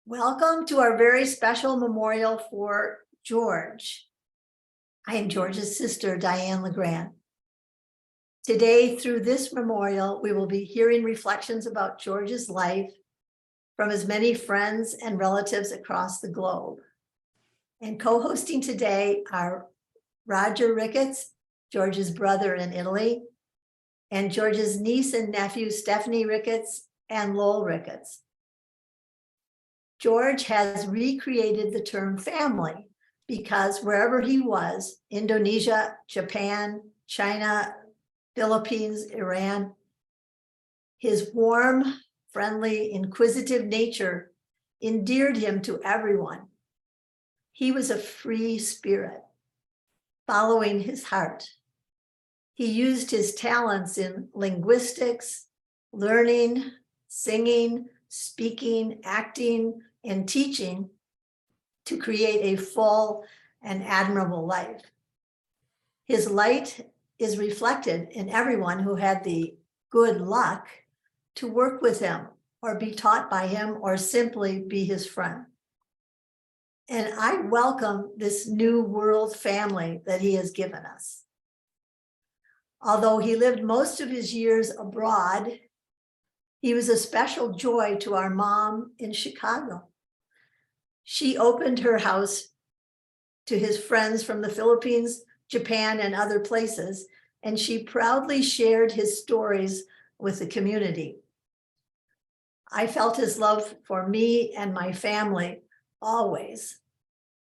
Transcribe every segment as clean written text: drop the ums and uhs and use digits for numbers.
Welcome to our very special memorial for George. I am George's sister, Diane LeGrand. Today, through this memorial, we will be hearing reflections about George's life from his many friends and relatives across the globe. And co-hosting today are Roger Ricketts, George's brother in Italy, and George's niece and nephew, Stephanie Ricketts and Lowell Ricketts. George has recreated the term family because wherever he was, Indonesia, Japan, China, Philippines, Iran, his warm, friendly, inquisitive nature endeared him to everyone. He was a free spirit, following his heart. He used his talents in linguistics, learning, singing, speaking, acting, and teaching to create a full and admirable life. His light is reflected in everyone who had the good luck to work with him or be taught by him or simply be his friend. And I welcome this new world family that he has given us. Although he lived most of his years abroad, he was a special joy to our mom in Chicago. She opened her house to his friends from the Philippines, Japan, and other places, and she proudly shared his stories with the community. I felt his love for me and my family always.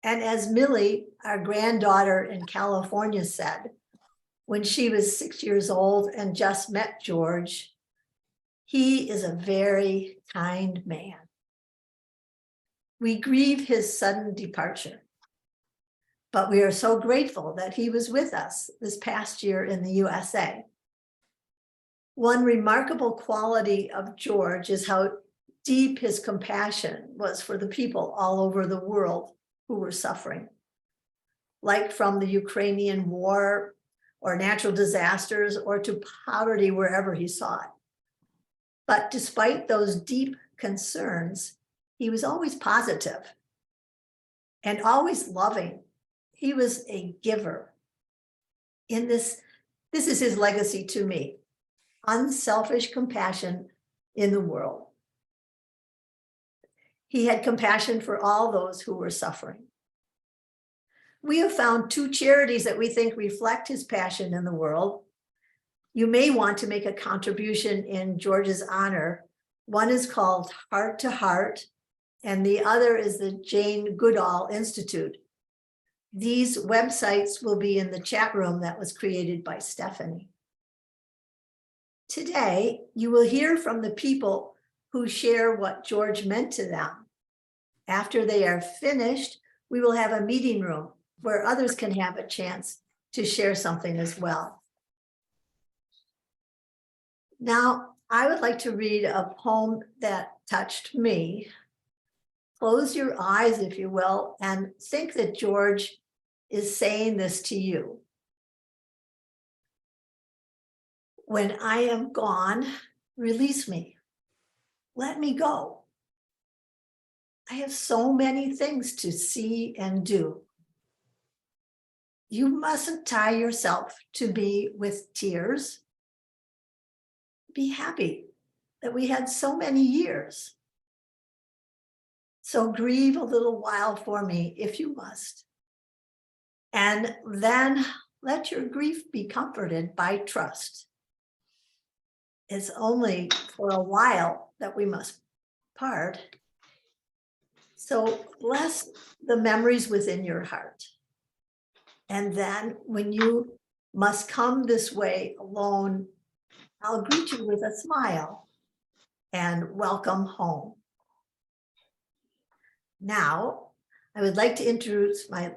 And as Millie, our granddaughter in California, said, when she was 6 years old and just met George, he is a very kind man. We grieve his sudden departure, but we are so grateful that he was with us this past year in the USA. One remarkable quality of George is how deep his compassion was for the people all over the world who were suffering, like from the Ukrainian war or natural disasters or to poverty wherever he saw it. But despite those deep concerns, he was always positive and always loving. He was a giver. This is his legacy to me: unselfish compassion in the world. He had compassion for all those who were suffering. We have found two charities that we think reflect his passion in the world. You may want to make a contribution in George's honor. One is called Heart to Heart, and the other is the Jane Goodall Institute. These websites will be in the chat room that was created by Stephanie. Today, you will hear from the people who share what George meant to them. After they are finished, we will have a meeting room where others can have a chance to share something as well. Now, I would like to read a poem that touched me. Close your eyes, if you will, and think that George is saying this to you. When I am gone, release me. Let me go. I have so many things to see and do. You mustn't tie yourself to me with tears. Be happy that we had so many years. So grieve a little while for me if you must. And then let your grief be comforted by trust. It's only for a while that we must part. So bless the memories within your heart. And then when you must come this way alone, I'll greet you with a smile and welcome home. Now, I would like to introduce my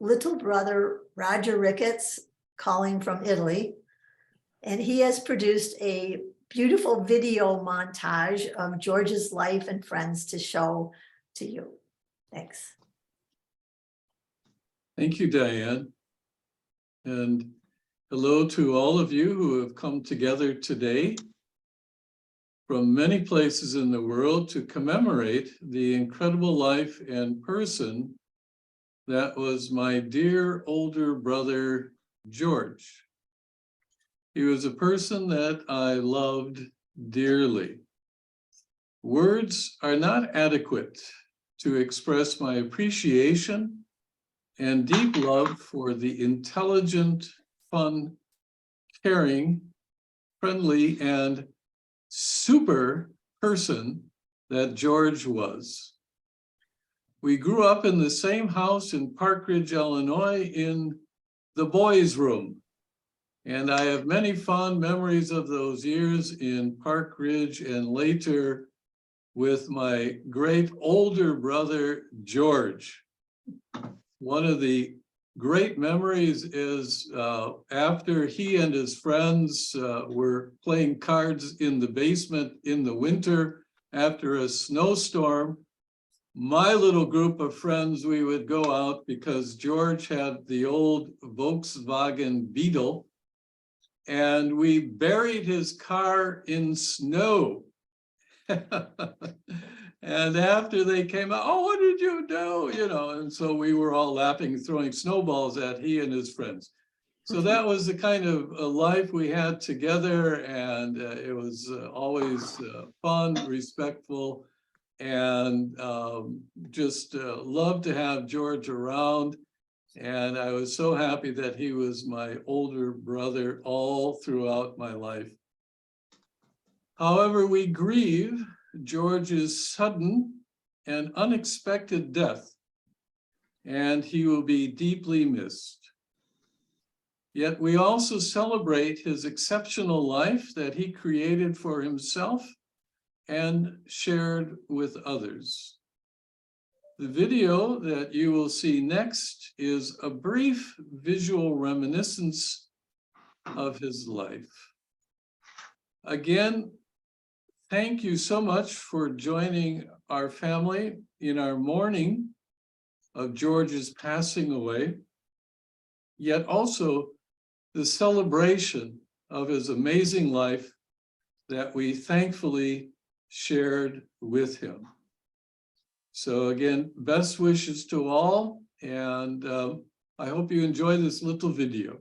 little brother, Roger Ricketts, calling from Italy. And he has produced a beautiful video montage of George's life and friends to show to you. Thanks. Thank you, Diane. And hello to all of you who have come together today. from many places in the world to commemorate the incredible life and person that was my dear older brother, George. He was a person that I loved dearly. Words are not adequate to express my appreciation and deep love for the intelligent, fun, caring, friendly, and super person that George was. We grew up in the same house in Park Ridge, Illinois, in the boys' room. And I have many fond memories of those years in Park Ridge and later with my great older brother, George. One of the great memories is after he and his friends were playing cards in the basement in the winter after a snowstorm, my little group of friends, we would go out because George had the old Volkswagen Beetle, and we buried his car in snow. And after they came out, oh, what did you do? You know, and so we were all laughing, throwing snowballs at he and his friends. So that was the kind of life we had together, and it was always fun, respectful, and just loved to have George around. And I was so happy that he was my older brother all throughout my life. However, we grieve George's sudden and unexpected death, and he will be deeply missed. Yet we also celebrate his exceptional life that he created for himself and shared with others. The video that you will see next is a brief visual reminiscence of his life. Again, thank you so much for joining our family in our mourning of George's passing away, yet also the celebration of his amazing life that we thankfully shared with him. So again, best wishes to all, and I hope you enjoy this little video.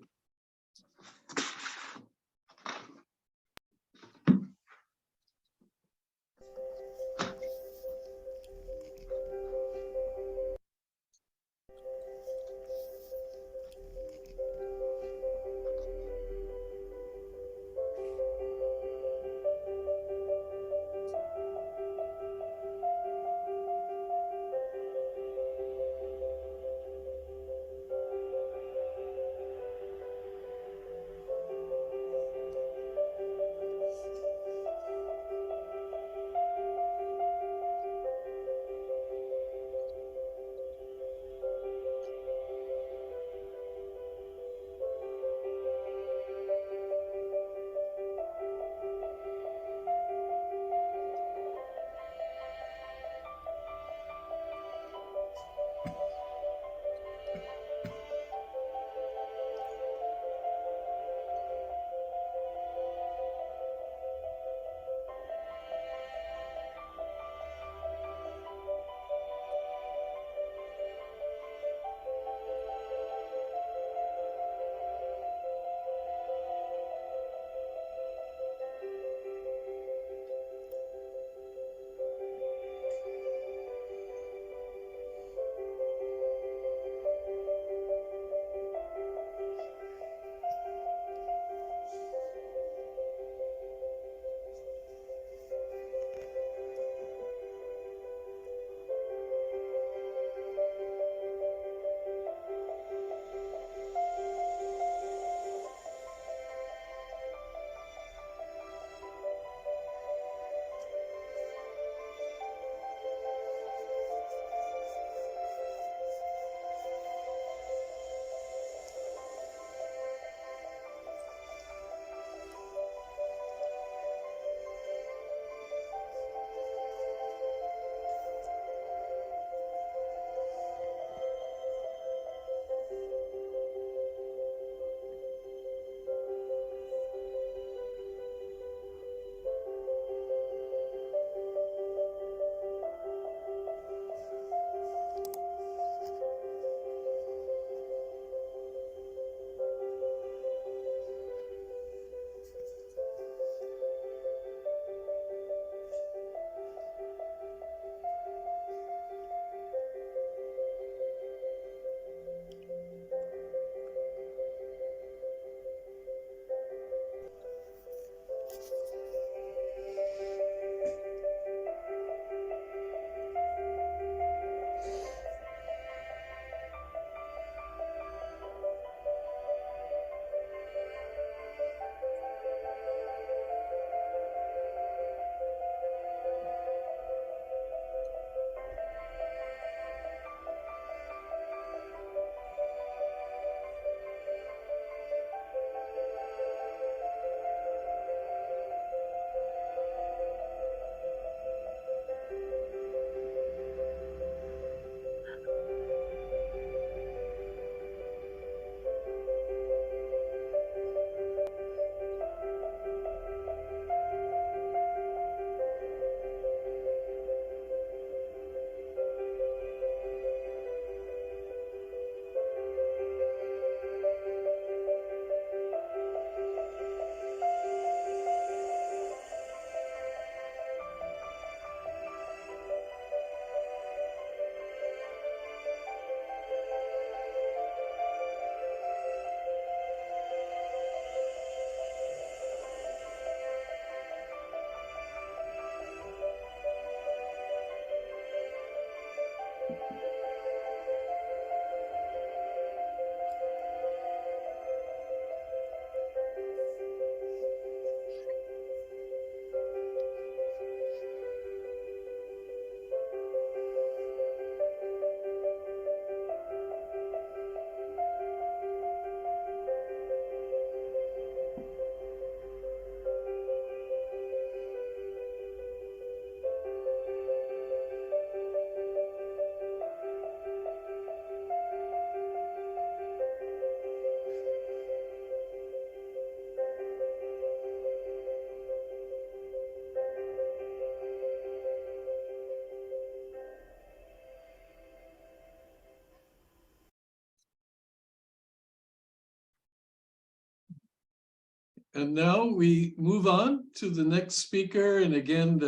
And now we move on to the next speaker. And again,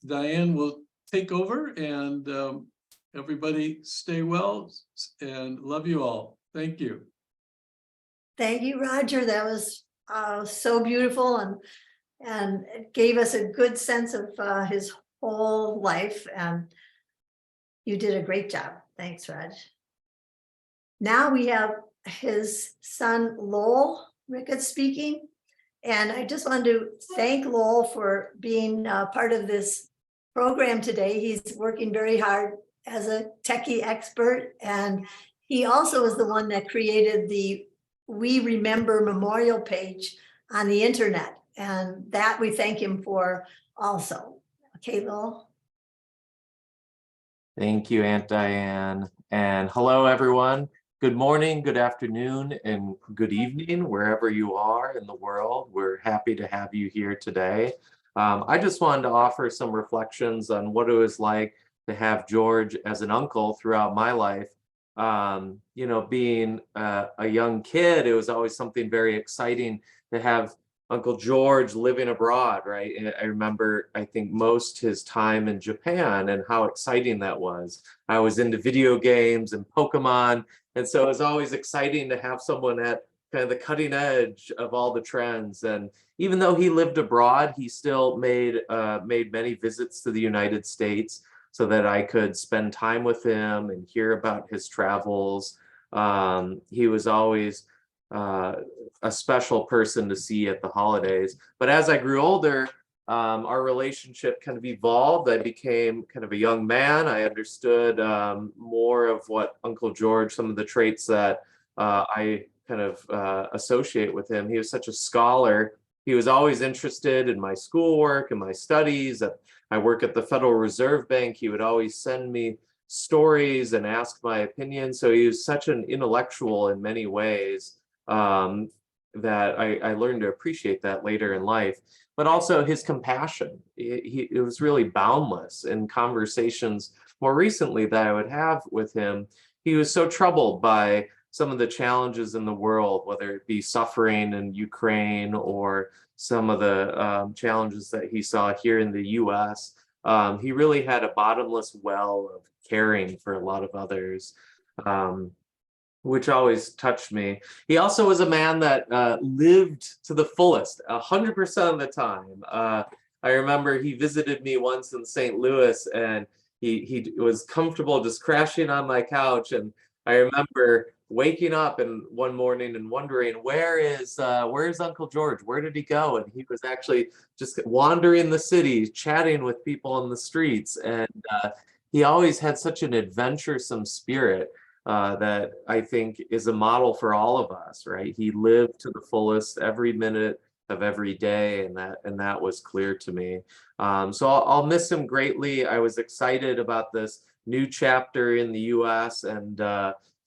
Diane will take over, and everybody stay well and love you all. Thank you. Thank you, Roger. That was so beautiful, and it gave us a good sense of his whole life, and you did a great job. Thanks, Raj. Now we have his son Lowell Ricketts speaking, and I just wanted to thank Lowell for being part of this program today. He's working very hard as a techie expert, and he also is the one that created the We Remember Memorial page on the internet, and that we thank him for also. Okay, Lowell. Thank you, Aunt Diane. And hello, everyone. Good morning, good afternoon, and good evening, wherever you are in the world. We're happy to have you here today. I just wanted to offer some reflections on what it was like to have George as an uncle throughout my life. You know, being a young kid, it was always something very exciting to have Uncle George living abroad, right? And I remember, I think, most his time in Japan and how exciting that was. I was into video games and Pokemon, and so it was always exciting to have someone at kind of the cutting edge of all the trends. And even though he lived abroad, he still made many visits to the United States so that I could spend time with him and hear about his travels. He was always a special person to see at the holidays. But as I grew older, our relationship kind of evolved. I became kind of a young man. I understood more of what Uncle George, some of the traits that I kind of associate with him. He was such a scholar. He was always interested in my schoolwork and my studies. I work at the Federal Reserve Bank. He would always send me stories and ask my opinion. So he was such an intellectual in many ways that I learned to appreciate that later in life. But also his compassion. It was really boundless. In conversations more recently that I would have with him, he was so troubled by some of the challenges in the world, whether it be suffering in Ukraine or some of the challenges that he saw here in the US. He really had a bottomless well of caring for a lot of others, which always touched me. He also was a man that lived to the fullest 100% of the time. I remember he visited me once in St. Louis, and he was comfortable just crashing on my couch. And I remember waking up and one morning and wondering, where's Uncle George? Where did he go? And he was actually just wandering the city, chatting with people in the streets. And he always had such an adventuresome spirit that I think is a model for all of us, right? He lived to the fullest every minute of every day, and that was clear to me. So I'll miss him greatly. I was excited about this new chapter in the US, and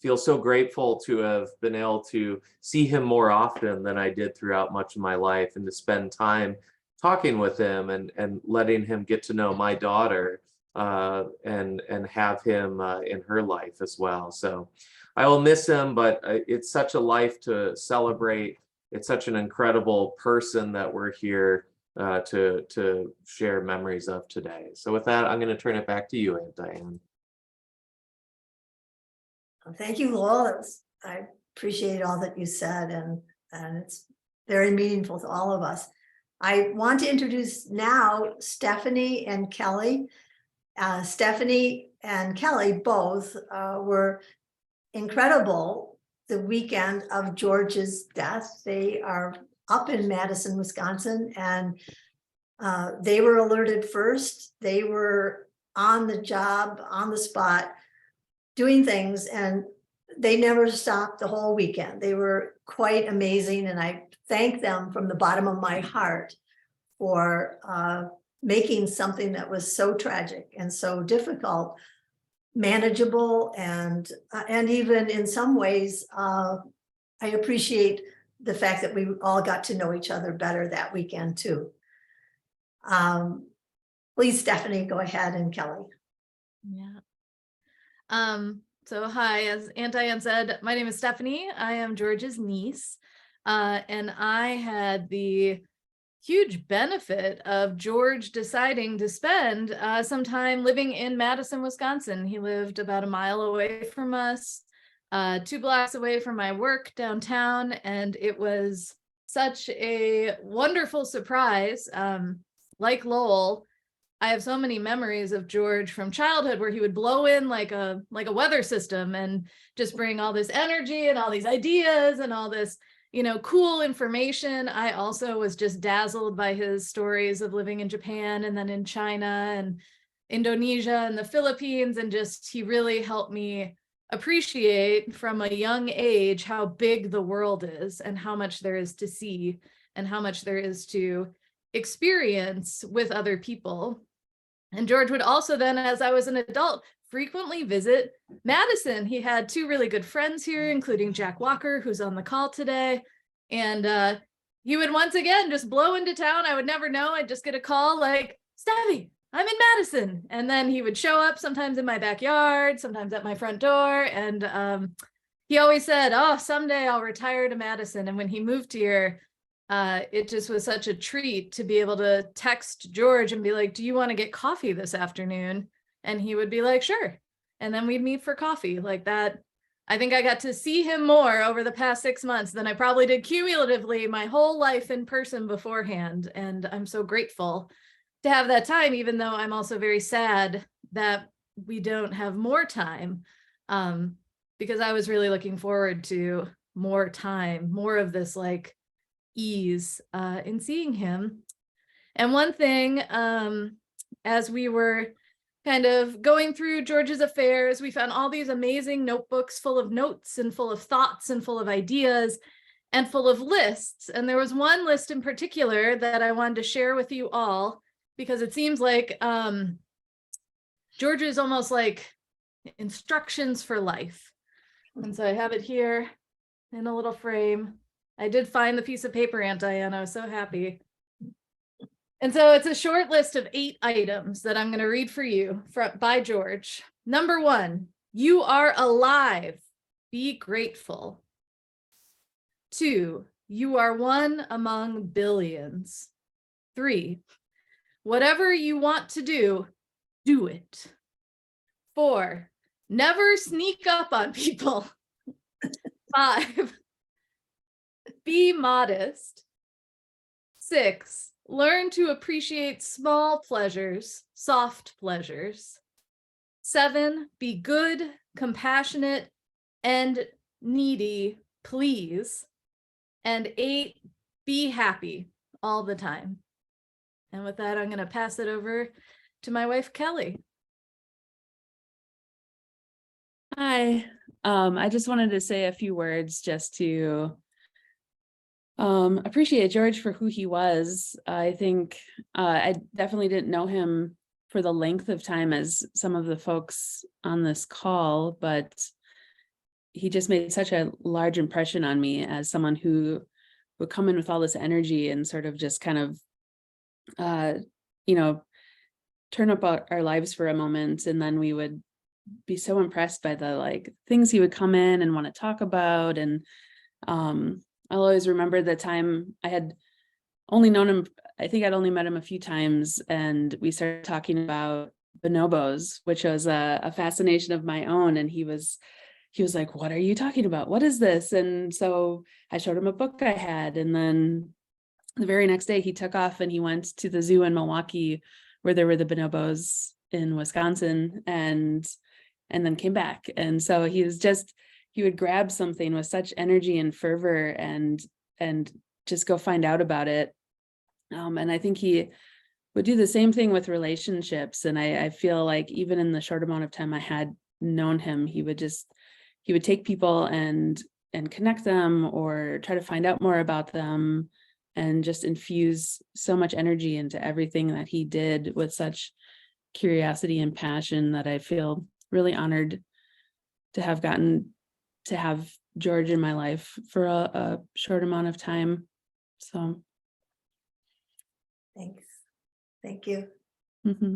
feel so grateful to have been able to see him more often than I did throughout much of my life, and to spend time talking with him and letting him get to know my daughter and have him in her life as well. So I will miss him, but it's such a life to celebrate. It's such an incredible person that we're here to share memories of today. So with that, I'm going to turn it back to you, Aunt Diane. Thank you, Lowell. I appreciate all that you said, and it's very meaningful to all of us. I want to introduce now Stephanie and Kelly. Stephanie and Kelly both were incredible the weekend of George's death. They are up in Madison, Wisconsin, and they were alerted first. They were on the job, on the spot, doing things, and they never stopped the whole weekend. They were quite amazing, and I thank them from the bottom of my heart for making something that was so tragic and so difficult manageable, and even in some ways, I appreciate the fact that we all got to know each other better that weekend too. Please, Stephanie, go ahead, and Kelly. Yeah. So hi, as Aunt Diane said, my name is Stephanie. I am George's niece. And I had the huge benefit of George deciding to spend some time living in Madison, Wisconsin. He lived about a mile away from us, 2 blocks away from my work downtown. And it was such a wonderful surprise. Like Lowell, I have so many memories of George from childhood where he would blow in like a weather system and just bring all this energy and all these ideas and all this, cool information. I also was just dazzled by his stories of living in Japan and then in China and Indonesia and the Philippines. And just, he really helped me appreciate from a young age how big the world is and how much there is to see and how much there is to experience with other people. And George would also then, as I was an adult, frequently visit Madison. He had 2 really good friends here, including Jack Walker, who's on the call today. And he would once again just blow into town. I would never know. I'd just get a call like, Stevie, I'm in Madison. And then he would show up sometimes in my backyard, sometimes at my front door. And he always said, oh, someday I'll retire to Madison. And when he moved here, it just was such a treat to be able to text George and be like, do you want to get coffee this afternoon? And he would be like, sure. And then we'd meet for coffee like that. I think I got to see him more over the past 6 months than I probably did cumulatively my whole life in person beforehand. And I'm so grateful to have that time, even though I'm also very sad that we don't have more time, because I was really looking forward to more time, more of this like ease in seeing him. And one thing, as we were kind of going through George's affairs, we found all these amazing notebooks full of notes and full of thoughts and full of ideas and full of lists. And there was one list in particular that I wanted to share with you all, because it seems like George is almost like instructions for life. And so I have it here in a little frame. I did find the piece of paper, Aunt Diane. I was so happy. And so it's a short list of 8 items that I'm going to read for you by George. Number 1, you are alive. Be grateful. 2, you are one among billions. 3, whatever you want to do, do it. 4, never sneak up on people. 5, be modest. 6, learn to appreciate small pleasures, soft pleasures. 7, be good, compassionate, and needy, please. And 8, be happy all the time. And with that, I'm going to pass it over to my wife, Kelly. Hi, I just wanted to say a few words just to appreciate George for who he was. I think I definitely didn't know him for the length of time as some of the folks on this call, but he just made such a large impression on me as someone who would come in with all this energy and sort of just kind of, turn up our lives for a moment. And then we would be so impressed by the things he would come in and want to talk about. And I'll always remember the time I had only known him. I think I'd only met him a few times, and we started talking about bonobos, which was a fascination of my own. And he was like, what are you talking about? What is this? And so I showed him a book I had. And then the very next day he took off and he went to the zoo in Milwaukee where there were the bonobos in Wisconsin and then came back. And so he would grab something with such energy and fervor and just go find out about it. And I think he would do the same thing with relationships. And I feel like even in the short amount of time I had known him, he would take people and connect them or try to find out more about them and just infuse so much energy into everything that he did with such curiosity and passion that I feel really honored to have gotten to have George in my life for a short amount of time. So. Thanks. Thank you. Mm-hmm.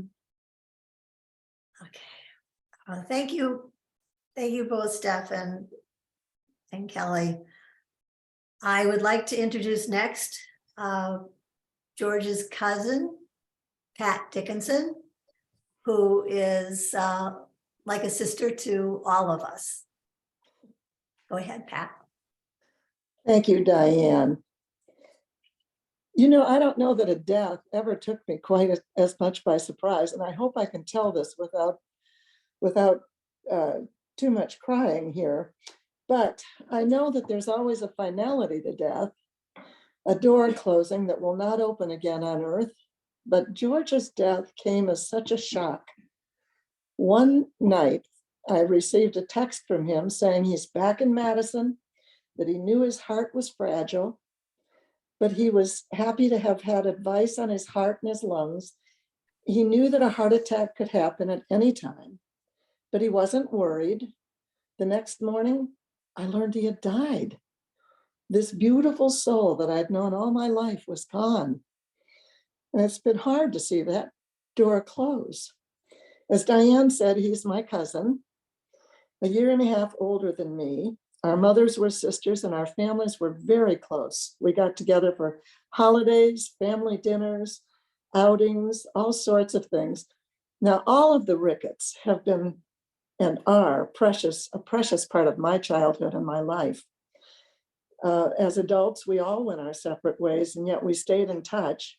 Okay. Thank you. Thank you both, Steph and Kelly. I would like to introduce next George's cousin, Pat Dickinson, who is like a sister to all of us. Go ahead, Pat. Thank you, Diane. You know, I don't know that a death ever took me quite as much by surprise, and I hope I can tell this without too much crying here. But I know that there's always a finality to death, a door closing that will not open again on earth. But George's death came as such a shock. One night, I received a text from him saying he's back in Madison, that he knew his heart was fragile, but he was happy to have had advice on his heart and his lungs. He knew that a heart attack could happen at any time, but he wasn't worried. The next morning, I learned he had died. This beautiful soul that I'd known all my life was gone. And it's been hard to see that door close. As Diane said, he's my cousin, a year and a half older than me. Our mothers were sisters and our families were very close. We got together for holidays, family dinners, outings, all sorts of things. Now, all of the Ricketts have been and are a precious part of my childhood and my life. As adults, we all went our separate ways, and yet we stayed in touch.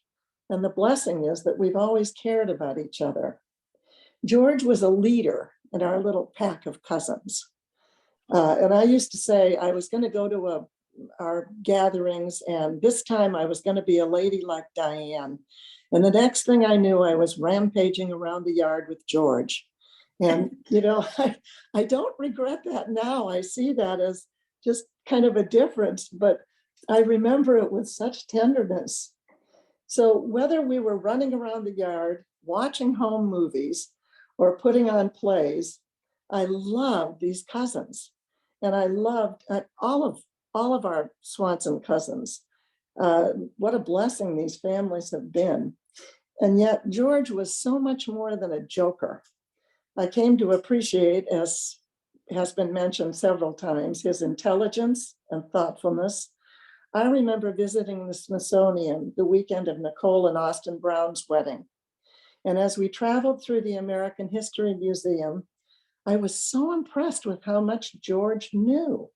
And the blessing is that we've always cared about each other. George was a leader in our little pack of cousins. And I used to say I was going to go to our gatherings, and this time I was going to be a lady like Diane. And the next thing I knew, I was rampaging around the yard with George. And, you know, I don't regret that now. I see that as just kind of a difference, but I remember it with such tenderness. So whether we were running around the yard, watching home movies, or putting on plays, I loved these cousins. And I loved all of our Swanson cousins. What a blessing these families have been. And yet George was so much more than a joker. I came to appreciate, as has been mentioned several times, his intelligence and thoughtfulness. I remember visiting the Smithsonian the weekend of Nicole and Austin Brown's wedding. And as we traveled through the American History Museum, I was so impressed with how much George knew.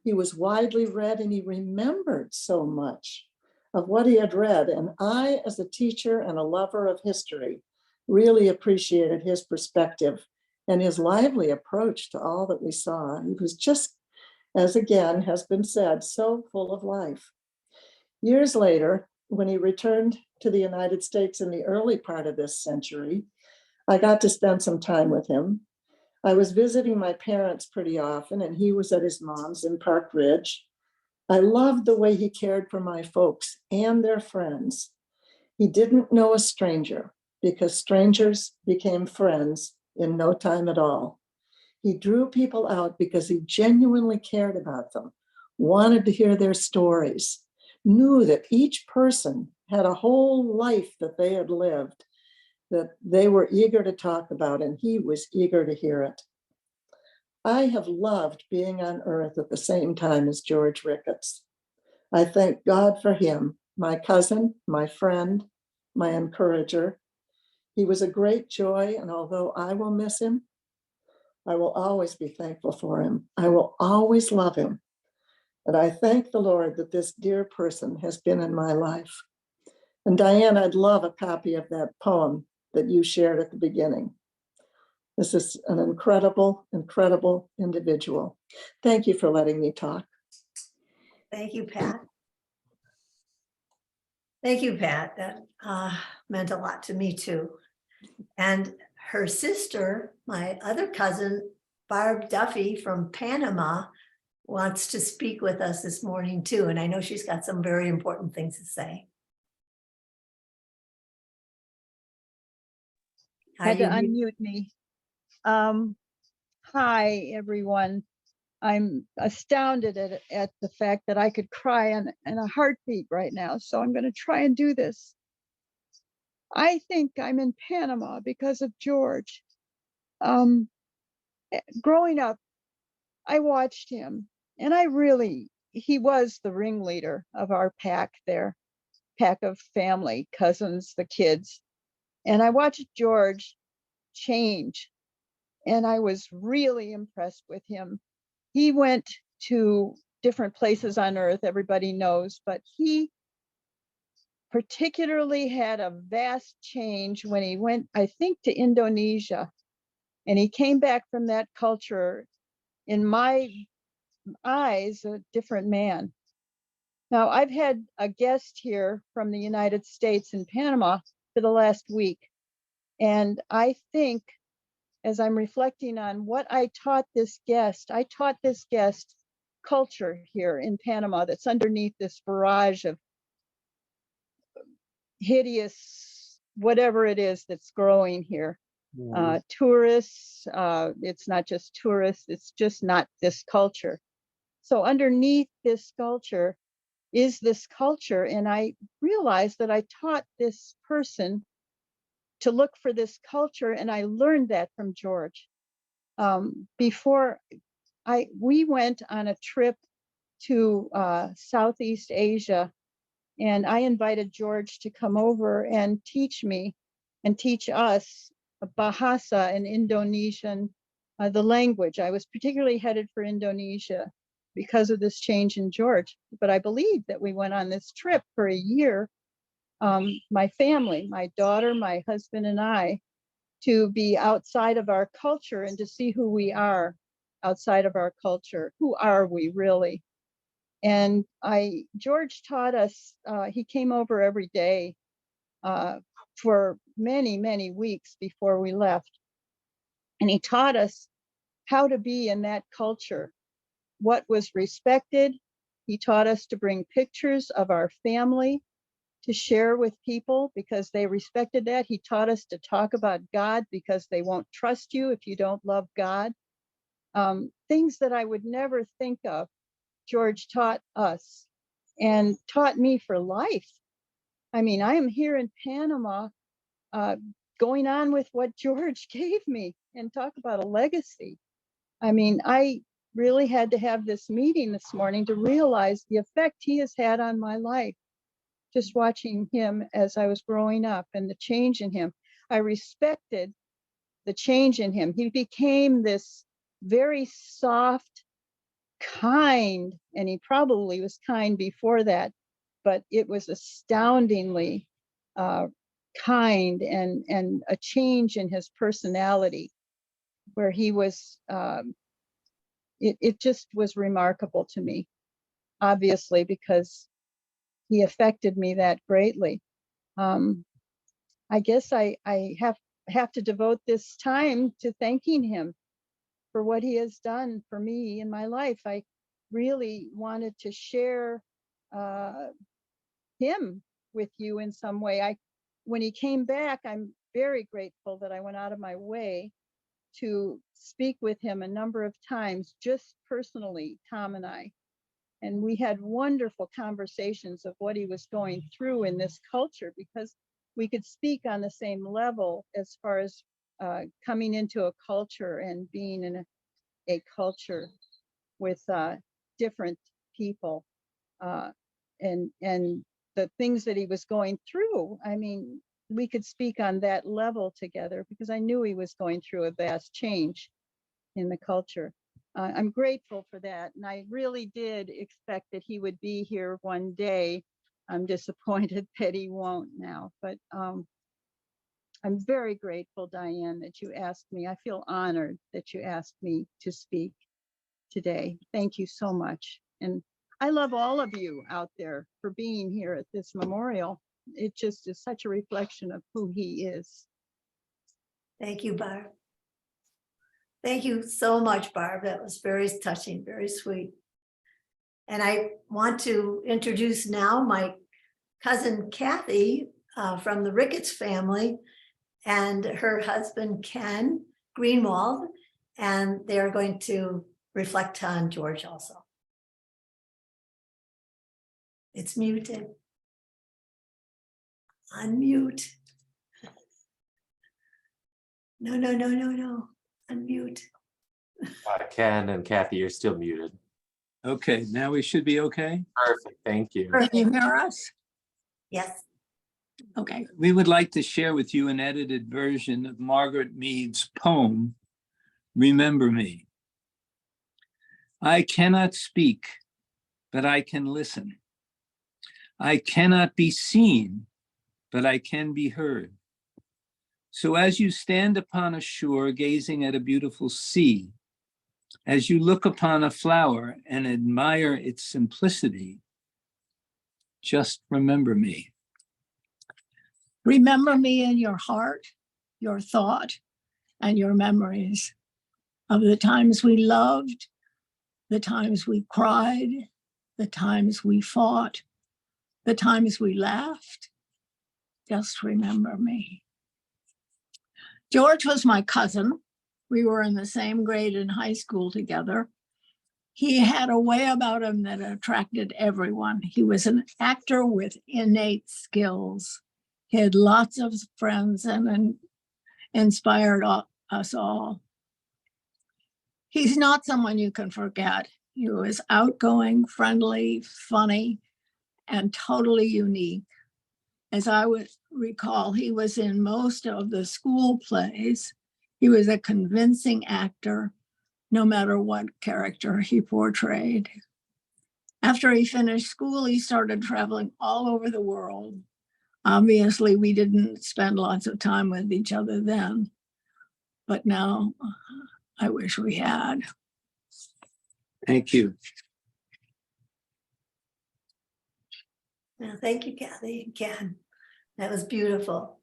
He was widely read and he remembered so much of what he had read. And I, as a teacher and a lover of history, really appreciated his perspective and his lively approach to all that we saw. He was just, as again has been said, so full of life. Years later, when he returned to the United States in the early part of this century, I got to spend some time with him. I was visiting my parents pretty often, and he was at his mom's in Park Ridge. I loved the way he cared for my folks and their friends. He didn't know a stranger, because strangers became friends in no time at all. He drew people out because he genuinely cared about them, wanted to hear their stories, knew that each person had a whole life that they had lived, that they were eager to talk about, and he was eager to hear it. I have loved being on earth at the same time as George Ricketts. I thank God for him, my cousin, my friend, my encourager. He was a great joy, and although I will miss him, I will always be thankful for him. I will always love him. And I thank the Lord that this dear person has been in my life. And Diane, I'd love a copy of that poem that you shared at the beginning. This is an incredible, incredible individual. Thank you for letting me talk. Thank you, Pat. Thank you, Pat. That meant a lot to me too. And her sister, my other cousin, Barb Duffy from Panama, wants to speak with us this morning too. And I know she's got some very important things to say. Had to Are you- unmute me. Hi, everyone. I'm astounded at the fact that I could cry in a heartbeat right now. So I'm going to try and do this. I think I'm in Panama because of George. Growing up, I watched him, and he was the ringleader of our pack there, pack of family, cousins, the kids. And I watched George change, and I was really impressed with him. He went to different places on earth, everybody knows, but he particularly had a vast change when he went, I think, to Indonesia. And he came back from that culture, in my eyes, a different man. Now, I've had a guest here from the United States in Panama for the last week. And I think, as I'm reflecting on what I taught this guest culture here in Panama that's underneath this barrage of hideous, whatever it is that's growing here. Tourists, it's not just tourists, it's just not this culture. So underneath this culture is this culture. And I realized that I taught this person to look for this culture, and I learned that from George. Before we went on a trip to Southeast Asia, and I invited George to come over and teach me and teach us Bahasa in Indonesian, the language. I was particularly headed for Indonesia because of this change in George. But I believe that we went on this trip for a year, my family, my daughter, my husband, and I, to be outside of our culture and to see who we are outside of our culture. Who are we really? And George taught us, he came over every day for many, many weeks before we left. And he taught us how to be in that culture, what was respected. He taught us to bring pictures of our family to share with people because they respected that. He taught us to talk about God because they won't trust you if you don't love God. Things that I would never think of, George taught us and taught me for life. I mean, I am here in Panama going on with what George gave me, and talk about a legacy. I mean, I really had to have this meeting this morning to realize the effect he has had on my life. Just watching him as I was growing up and the change in him. I respected the change in him. He became this very soft, kind, and he probably was kind before that, but it was astoundingly kind, and a change in his personality where he was, it just was remarkable to me, obviously, because he affected me that greatly. I guess I have to devote this time to thanking him for what he has done for me in my life. I really wanted to share him with you in some way. When he came back, I'm very grateful that I went out of my way to speak with him a number of times, just personally, Tom and I. And we had wonderful conversations of what he was going through in this culture, because we could speak on the same level as far as coming into a culture and being in a culture with different people, and the things that he was going through. I mean, we could speak on that level together because I knew he was going through a vast change in the culture. I'm grateful for that. And I really did expect that he would be here one day. I'm disappointed that he won't now, but I'm very grateful, Diane, that you asked me. I feel honored that you asked me to speak today. Thank you so much. And I love all of you out there for being here at this memorial. It just is such a reflection of who he is. Thank you, Barb. Thank you so much, Barb. That was very touching, very sweet. And I want to introduce now my cousin Kathy from the Ricketts family and her husband Ken Greenwald, and they're going to reflect on George also. It's muted. Unmute. No, no, no, no, no. Unmute. Ken and Kathy, you're still muted. Okay, now we should be okay. Perfect, thank you. Can you hear us? Yes. Okay. We would like to share with you an edited version of Margaret Mead's poem, Remember Me. I cannot speak, but I can listen. I cannot be seen, but I can be heard. So as you stand upon a shore gazing at a beautiful sea, as you look upon a flower and admire its simplicity, just remember me. Remember me in your heart, your thought, and your memories of the times we loved, the times we cried, the times we fought, the times we laughed. Just remember me. George was my cousin. We were in the same grade in high school together. He had a way about him that attracted everyone. He was an actor with innate skills. He had lots of friends and inspired us all. He's not someone you can forget. He was outgoing, friendly, funny, and totally unique. As I would recall, he was in most of the school plays. He was a convincing actor, no matter what character he portrayed. After he finished school, he started traveling all over the world. Obviously, we didn't spend lots of time with each other then, but now I wish we had. Thank you. Well, thank you, Kathy and Ken. That was beautiful.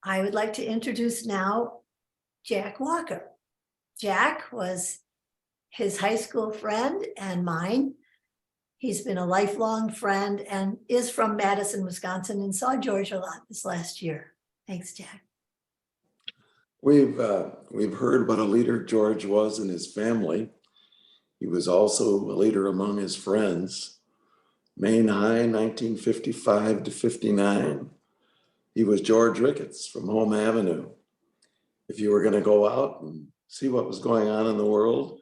I would like to introduce now Jack Walker. Jack was his high school friend and mine. He's been a lifelong friend and is from Madison, Wisconsin, and saw George a lot this last year. Thanks, Jack. We've heard what a leader George was in his family. He was also a leader among his friends. Maine High, 1955 to 59. He was George Ricketts from Home Avenue. If you were going to go out and see what was going on in the world,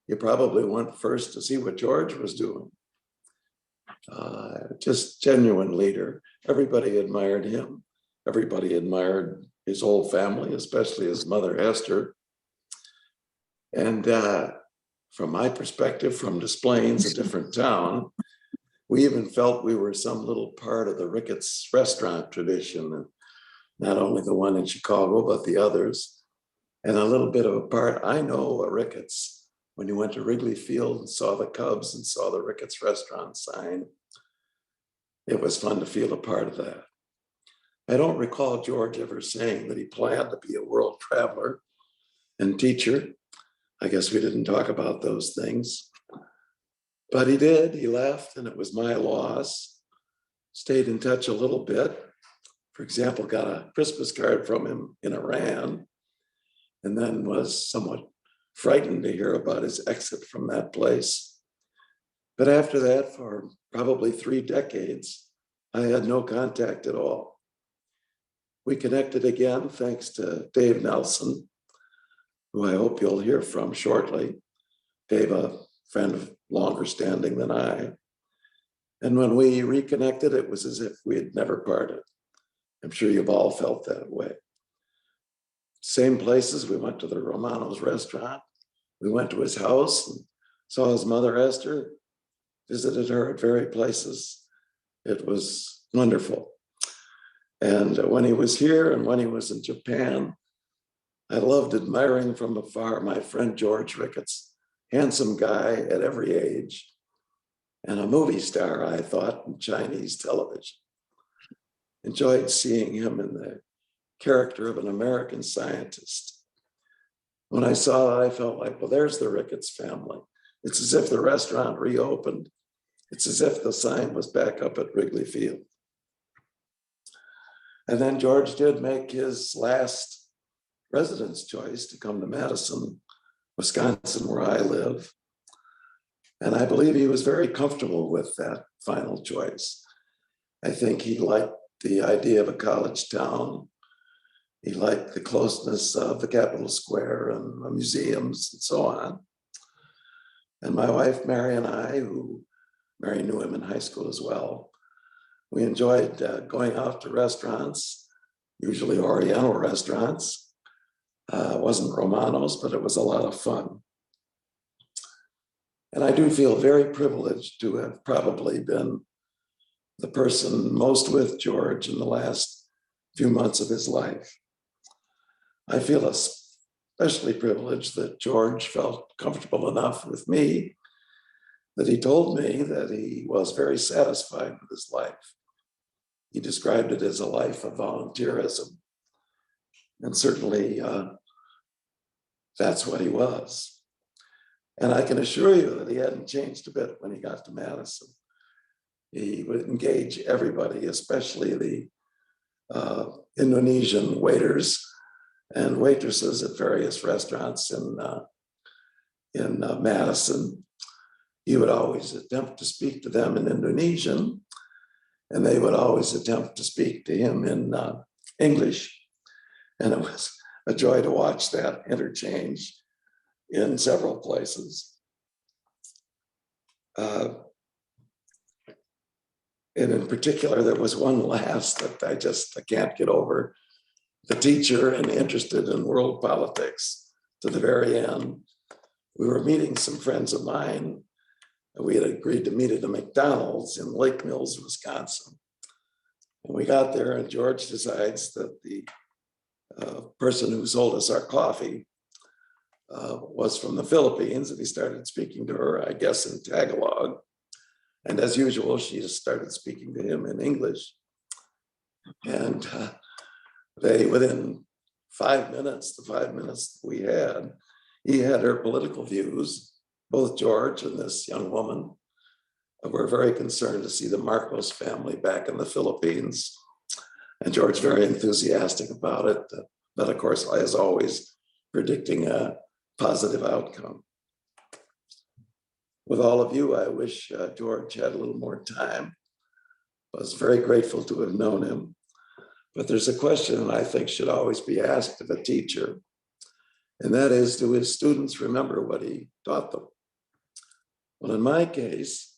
you probably went first to see what George was doing. Just genuine leader. Everybody admired him. Everybody admired his whole family, especially his mother, Esther. And from my perspective, from Des Plaines, a different town, we even felt we were some little part of the Ricketts restaurant tradition, and not only the one in Chicago, but the others. And a little bit of a part, I know a Ricketts when you went to Wrigley Field and saw the Cubs and saw the Ricketts restaurant sign. It was fun to feel a part of that. I don't recall George ever saying that he planned to be a world traveler and teacher. I guess we didn't talk about those things. But he did, he left, and it was my loss. Stayed in touch a little bit. For example, got a Christmas card from him in Iran, and then was somewhat frightened to hear about his exit from that place. But after that, for probably 3 decades, I had no contact at all. We connected again thanks to Dave Nelson, who I hope you'll hear from shortly. Dave, a friend of longer standing than I. And when we reconnected, it was as if we had never parted. I'm sure you've all felt that way. Same places, we went to the Romano's restaurant. We went to his house and saw his mother, Esther, visited her at various places. It was wonderful. And when he was here and when he was in Japan, I loved admiring from afar my friend George Ricketts, handsome guy at every age, and a movie star, I thought, in Chinese television. Enjoyed seeing him in the character of an American scientist. When I saw that, I felt like, well, there's the Ricketts family. It's as if the restaurant reopened. It's as if the sign was back up at Wrigley Field. And then George did make his last residence choice to come to Madison, Wisconsin, where I live. And I believe he was very comfortable with that final choice. I think he liked the idea of a college town. He liked the closeness of the Capitol Square and the museums and so on. And my wife, Mary, and I, who Mary knew him in high school as well, we enjoyed going out to restaurants, usually Oriental restaurants. It wasn't Romano's, but it was a lot of fun. And I do feel very privileged to have probably been the person most with George in the last few months of his life. I feel especially privileged that George felt comfortable enough with me that he told me that he was very satisfied with his life. He described it as a life of volunteerism. And certainly that's what he was. And I can assure you that he hadn't changed a bit when he got to Madison. He would engage everybody, especially the Indonesian waiters and waitresses at various restaurants in Madison. He would always attempt to speak to them in Indonesian, and they would always attempt to speak to him in English. And it was a joy to watch that interchange in several places. And in particular, there was one last that I can't get over. The teacher and interested in world politics to the very end. We were meeting some friends of mine, and we had agreed to meet at a McDonald's in Lake Mills, Wisconsin. And we got there, and George decides that the person who sold us our coffee was from the Philippines, and he started speaking to her, I guess, in Tagalog. And as usual, she just started speaking to him in English. And they, within 5 minutes, the 5 minutes we had, he had her political views. Both George and this young woman were very concerned to see the Marcos family back in the Philippines. And George very enthusiastic about it, but of course, as always, predicting a positive outcome. With all of you, I wish George had a little more time. I was very grateful to have known him. But there's a question that I think should always be asked of a teacher, and that is, do his students remember what he taught them? Well, in my case,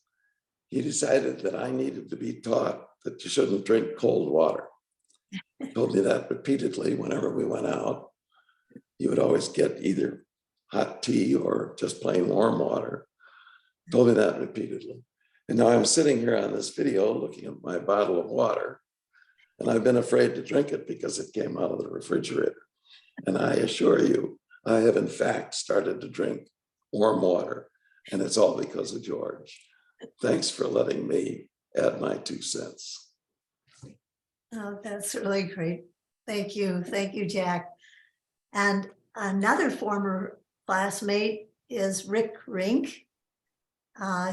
he decided that I needed to be taught that you shouldn't drink cold water. He told me that repeatedly whenever we went out. He would always get either hot tea or just plain warm water. He told me that repeatedly. And now I'm sitting here on this video looking at my bottle of water, and I've been afraid to drink it because it came out of the refrigerator. And I assure you, I have in fact started to drink warm water, and it's all because of George. Thanks for letting me add my 2 cents. Oh, that's really great. Thank you, Jack. And another former classmate is Rick Rink.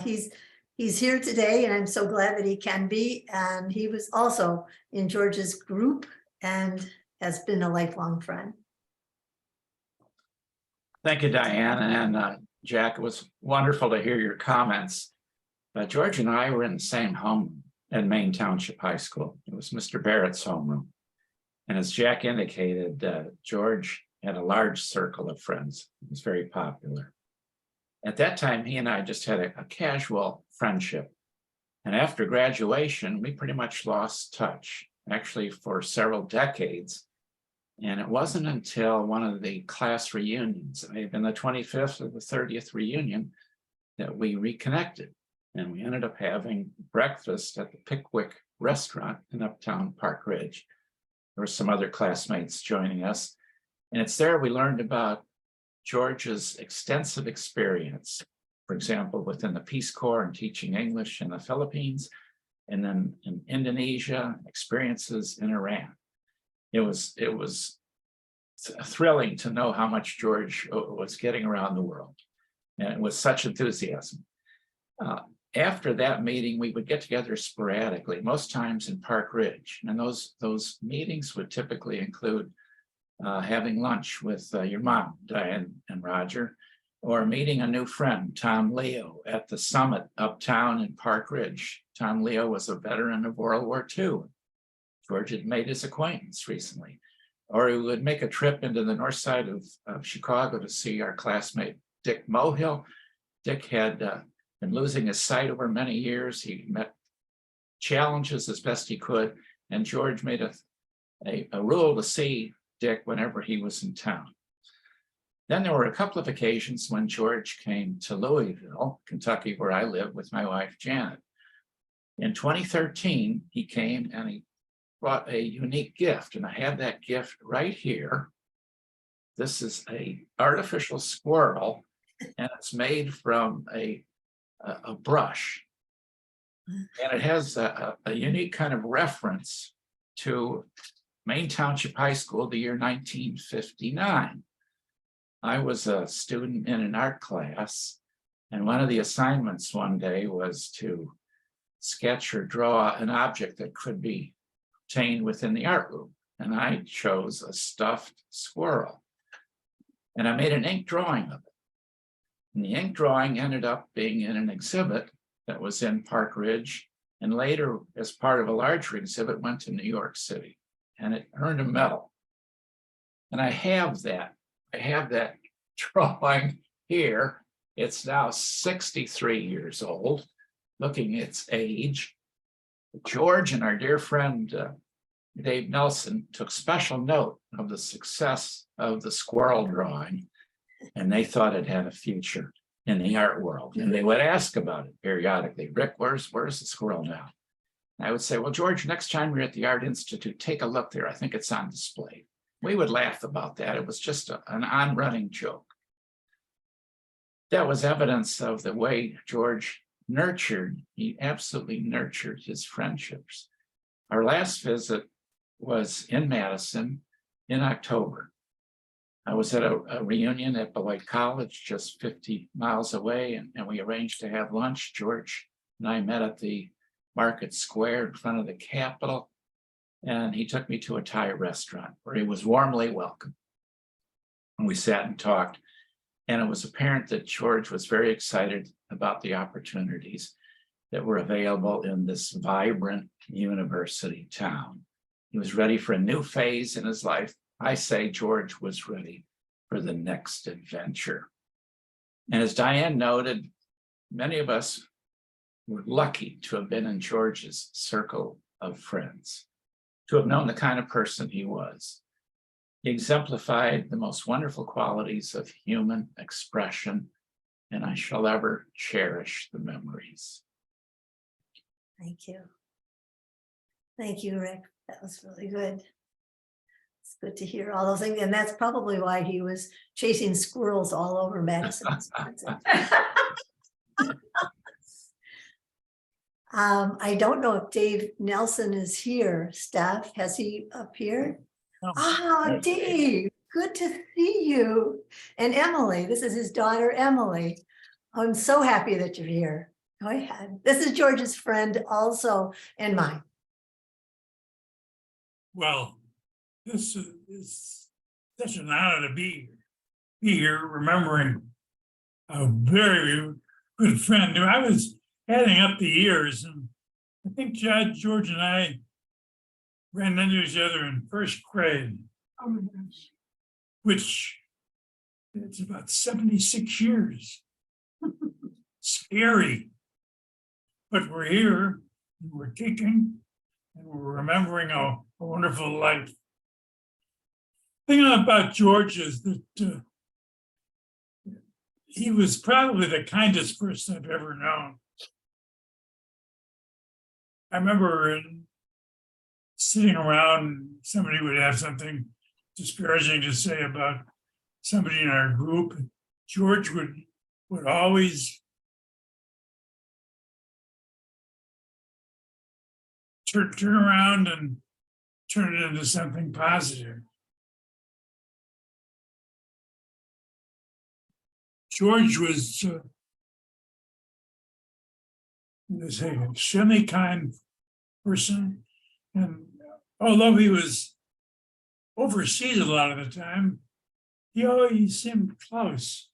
He's here today, and I'm so glad that he can be. And he was also in George's group and has been a lifelong friend. Thank you, Diane. And Jack, it was wonderful to hear your comments. But George and I were in the same homeroom at Maine Township High School. It was Mr. Barrett's homeroom. And as Jack indicated, George had a large circle of friends. He was very popular. At that time, he and I just had a casual friendship. And after graduation, we pretty much lost touch, actually for several decades. And it wasn't until one of the class reunions, it may have been the 25th or the 30th reunion, that we reconnected. And we ended up having breakfast at the Pickwick restaurant in Uptown Park Ridge. There were some other classmates joining us. And it's there we learned about George's extensive experience, for example, within the Peace Corps and teaching English in the Philippines, and then in Indonesia, experiences in Iran. It was thrilling to know how much George was getting around the world, and with such enthusiasm. After that meeting, we would get together sporadically, most times in Park Ridge. And those meetings would typically include having lunch with your mom, Diane and Roger, or meeting a new friend, Tom Leo, at the summit uptown in Park Ridge. Tom Leo was a veteran of World War II. George had made his acquaintance recently. Or he would make a trip into the north side of Chicago to see our classmate, Dick Mohill. Dick had been losing his sight over many years. He met challenges as best he could, and George made a rule to see Dick whenever he was in town. Then there were a couple of occasions when George came to Louisville, Kentucky, where I live with my wife, Janet. In 2013, he came and he brought a unique gift, and I have that gift right here. This is an artificial squirrel, and it's made from a brush. And it has a unique kind of reference to Maine Township High School, the year 1959. I was a student in an art class, and one of the assignments one day was to sketch or draw an object that could be obtained within the art room. And I chose a stuffed squirrel. And I made an ink drawing of it. And the ink drawing ended up being in an exhibit that was in Park Ridge, and later, as part of a larger exhibit, went to New York City, and it earned a medal. And I have that drawing here. It's now 63 years old, looking its age. George and our dear friend, Dave Nelson, took special note of the success of the squirrel drawing, and they thought it had a future in the art world. And they would ask about it periodically. Rick, where's the squirrel now? And I would say, well, George, next time you're at the Art Institute, take a look there. I think it's on display. We would laugh about that. It was just an on-running joke. That was evidence of the way George he absolutely nurtured his friendships. Our last visit was in Madison in October. I was at a reunion at Beloit College, just 50 miles away, and we arranged to have lunch. George and I met at the Market Square in front of the Capitol, and he took me to a Thai restaurant where he was warmly welcomed. And we sat and talked, and it was apparent that George was very excited about the opportunities that were available in this vibrant university town. He was ready for a new phase in his life. I say George was ready for the next adventure. And as Diane noted, many of us were lucky to have been in George's circle of friends, to have known the kind of person he was. He exemplified the most wonderful qualities of human expression, and I shall ever cherish the memories. Thank you. Thank you, Rick. That was really good. It's good to hear all those things. And that's probably why he was chasing squirrels all over Madison. I don't know if Dave Nelson is here. Steph, has he appeared? Ah, Dave, good to see you. And Emily, this is his daughter, Emily. I'm so happy that you're here. Go ahead. This is George's friend also, and mine. Well, this is such an honor to be here, remembering a very good friend. I was adding up the years, and I think George and I ran into each other in first grade. Oh my gosh. Which it's about 76 years. Scary. But we're here, and we're kicking, and we're remembering a wonderful life. The thing about George is that he was probably the kindest person I've ever known. I remember in sitting around, somebody would have something disparaging to say about somebody in our group. George would always turn around and turn it into something positive. George was an extremely kind person, and although he was overseas a lot of the time, he always seemed close.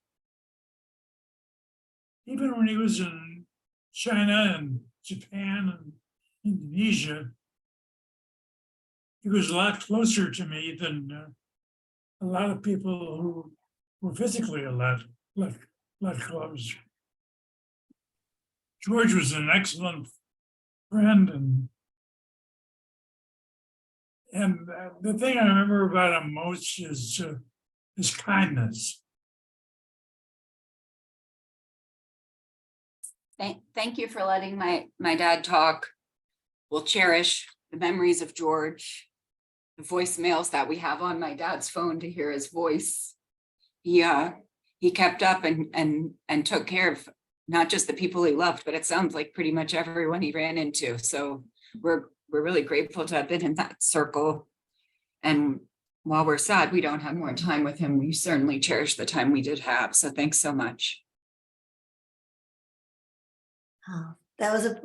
Even when he was in China and Japan and Indonesia, he was a lot closer to me than a lot of people who were physically a lot closer. George was an excellent friend, and the thing I remember about him most is his kindness. Thank you for letting my dad talk. We'll cherish the memories of George, the voicemails that we have on my dad's phone to hear his voice. He kept up and took care of not just the people he loved, but it sounds like pretty much everyone he ran into. So we're really grateful to have been in that circle. And while we're sad we don't have more time with him, we certainly cherish the time we did have. So thanks so much. Oh, that was a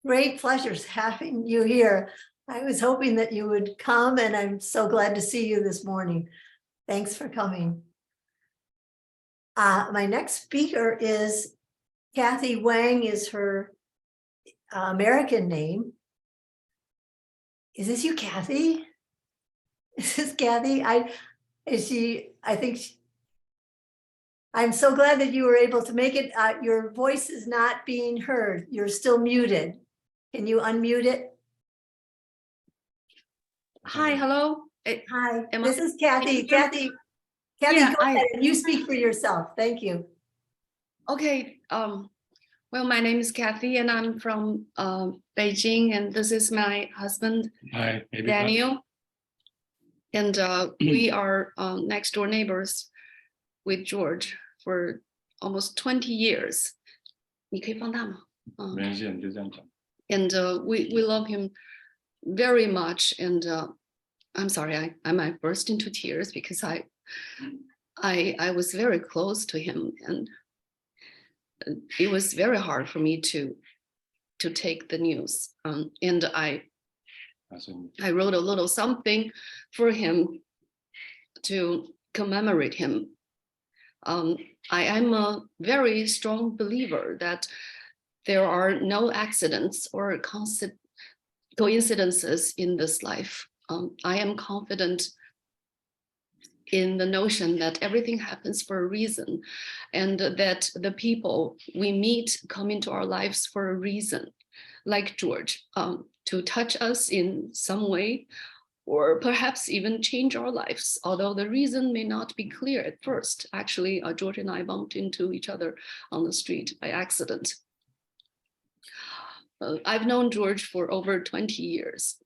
great pleasure having you here. I was hoping that you would come, and I'm so glad to see you this morning. Thanks for coming. My next speaker is Kathy Wang, is her American name. Is this you, Kathy? Is this Kathy? I'm so glad that you were able to make it. Your voice is not being heard. You're still muted. Can you unmute it? Hi, hello. Hi, Am this I- is Kathy. Kathy, Yeah, go ahead. You speak for yourself. Thank you. Okay. Well, my name is Kathy, and I'm from Beijing, and this is my husband, Hi, Daniel. And we are next door neighbors with George for almost 20 years. 你可以放大吗？And we love him very much. And I'm sorry, I might burst into tears because I was very close to him, and it was very hard for me to take the news. And I wrote a little something for him to commemorate him. I am a very strong believer that there are no accidents or coincidences in this life. I am confident in the notion that everything happens for a reason, and that the people we meet come into our lives for a reason, like George, to touch us in some way, or perhaps even change our lives, although the reason may not be clear at first. Actually, George and I bumped into each other on the street by accident. I've known George for over 20 years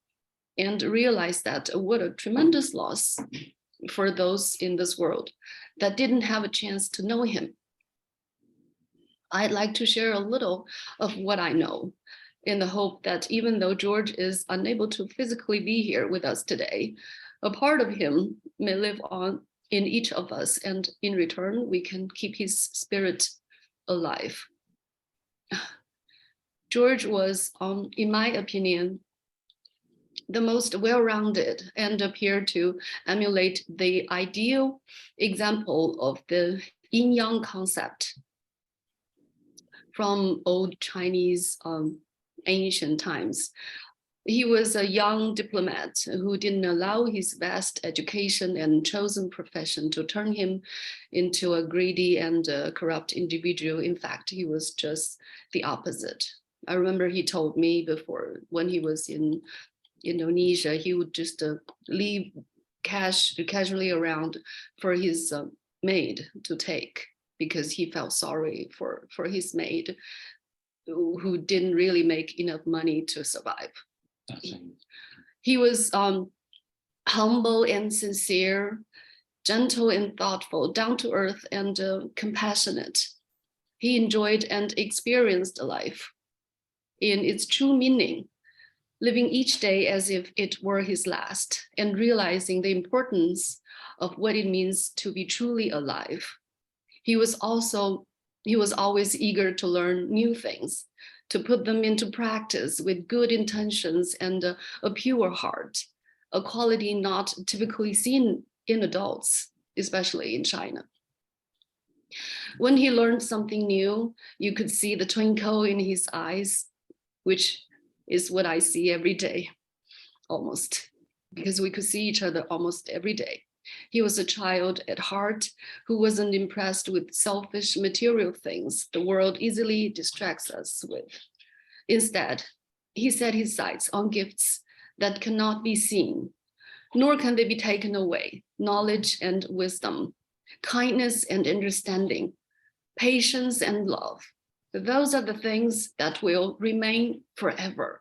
and realized that what a tremendous loss for those in this world that didn't have a chance to know him. I'd like to share a little of what I know, in the hope that even though George is unable to physically be here with us today, a part of him may live on in each of us, and in return, we can keep his spirit alive. George was, in my opinion, the most well-rounded and appeared to emulate the ideal example of the yin-yang concept from old Chinese ancient times. He was a young diplomat who didn't allow his vast education and chosen profession to turn him into a greedy and corrupt individual. In fact, he was just the opposite. I remember he told me before, when he was in Indonesia, he would just leave cash casually around for his maid to take, because he felt sorry for his maid who didn't really make enough money to survive. He was humble and sincere, gentle and thoughtful, down to earth and compassionate. He enjoyed and experienced life in its true meaning, living each day as if it were his last, and realizing the importance of what it means to be truly alive. He was always eager to learn new things, to put them into practice with good intentions and a pure heart, a quality not typically seen in adults, especially in China. When he learned something new, you could see the twinkle in his eyes, which is what I see every day, almost, because we could see each other almost every day. He was a child at heart who wasn't impressed with selfish material things the world easily distracts us with. Instead, he set his sights on gifts that cannot be seen, nor can they be taken away: knowledge and wisdom, kindness and understanding, patience and love. Those are the things that will remain forever.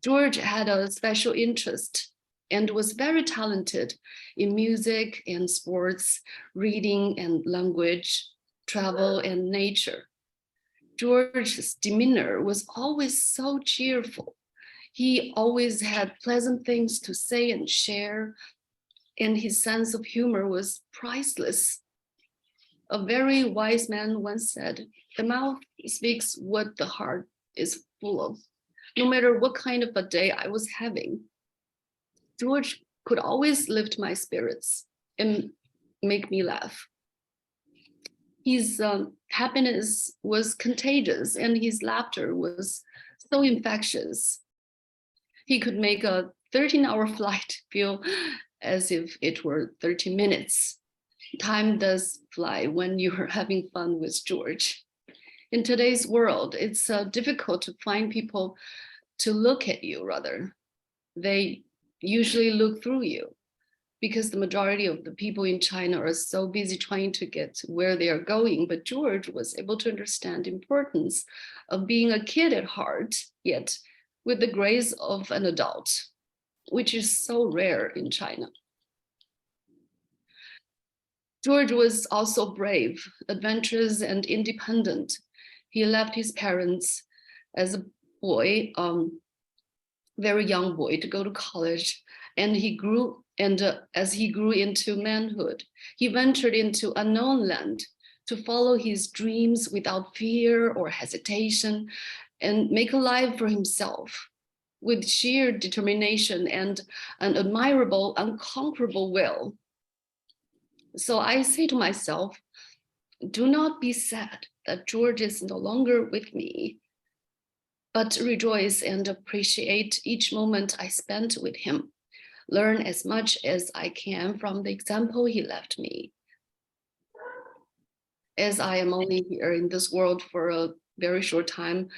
George had a special interest and was very talented in music and sports, reading and language, travel and nature. George's demeanor was always so cheerful. He always had pleasant things to say and share, and his sense of humor was priceless. A very wise man once said, "The mouth speaks what the heart is full of." No matter what kind of a day I was having, George could always lift my spirits and make me laugh. His happiness was contagious and his laughter was so infectious. He could make a 13-hour flight feel as if it were 30 minutes. Time does fly when you're having fun with George. In today's world, it's difficult to find people to look at you, rather. They usually look through you because the majority of the people in China are so busy trying to get where they are going. But George was able to understand the importance of being a kid at heart, yet with the grace of an adult, which is so rare in China. George was also brave, adventurous, and independent. He left his parents as a boy, very young boy, to go to college, and he grew. And as he grew into manhood, he ventured into unknown land to follow his dreams without fear or hesitation and make a life for himself with sheer determination and an admirable, unconquerable will. So I say to myself, do not be sad that George is no longer with me, but rejoice and appreciate each moment I spent with him. Learn as much as I can from the example he left me. As I am only here in this world for a very short time,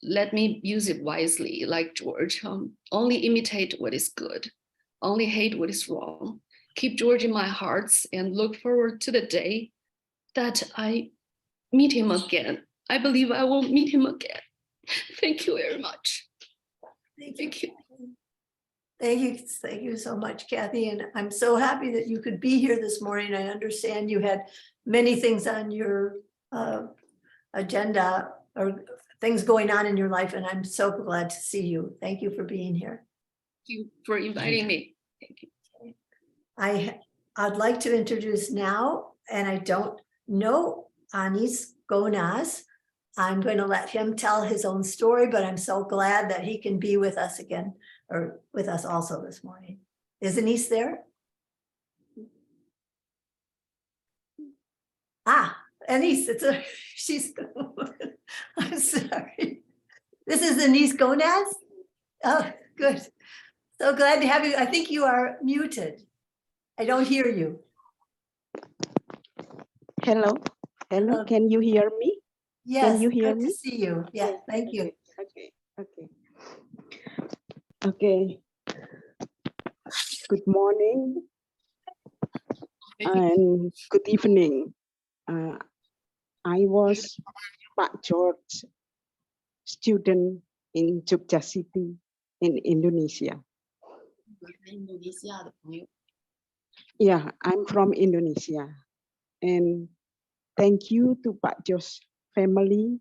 let me use it wisely, like George. Only imitate what is good, only hate what is wrong. Keep George in my hearts and look forward to the day that I meet him again. I believe I will meet him again. Thank you very much. Thank you. Thank you so much, Kathy. And I'm so happy that you could be here this morning. I understand you had many things on your agenda or things going on in your life, and I'm so glad to see you. Thank you for being here. Thank you for inviting me. Thank you. I'd like to introduce now, and I don't know Anis Gonaz. I'm going to let him tell his own story, but I'm so glad that he can be with us again, or with us also this morning. Is Anis there? Ah, Anis, she's, I'm sorry. This is Anis Gonaz? Oh, good. So glad to have you. I think you are muted. I don't hear you. Hello, hello. Can you hear me? Yes. Can you hear good me? to see you. Yeah, thank you. Okay. Good morning and good evening. I was Pak George student in Jogja City. in Indonesia. Yeah, I'm from Indonesia. And thank you to Pak Jos family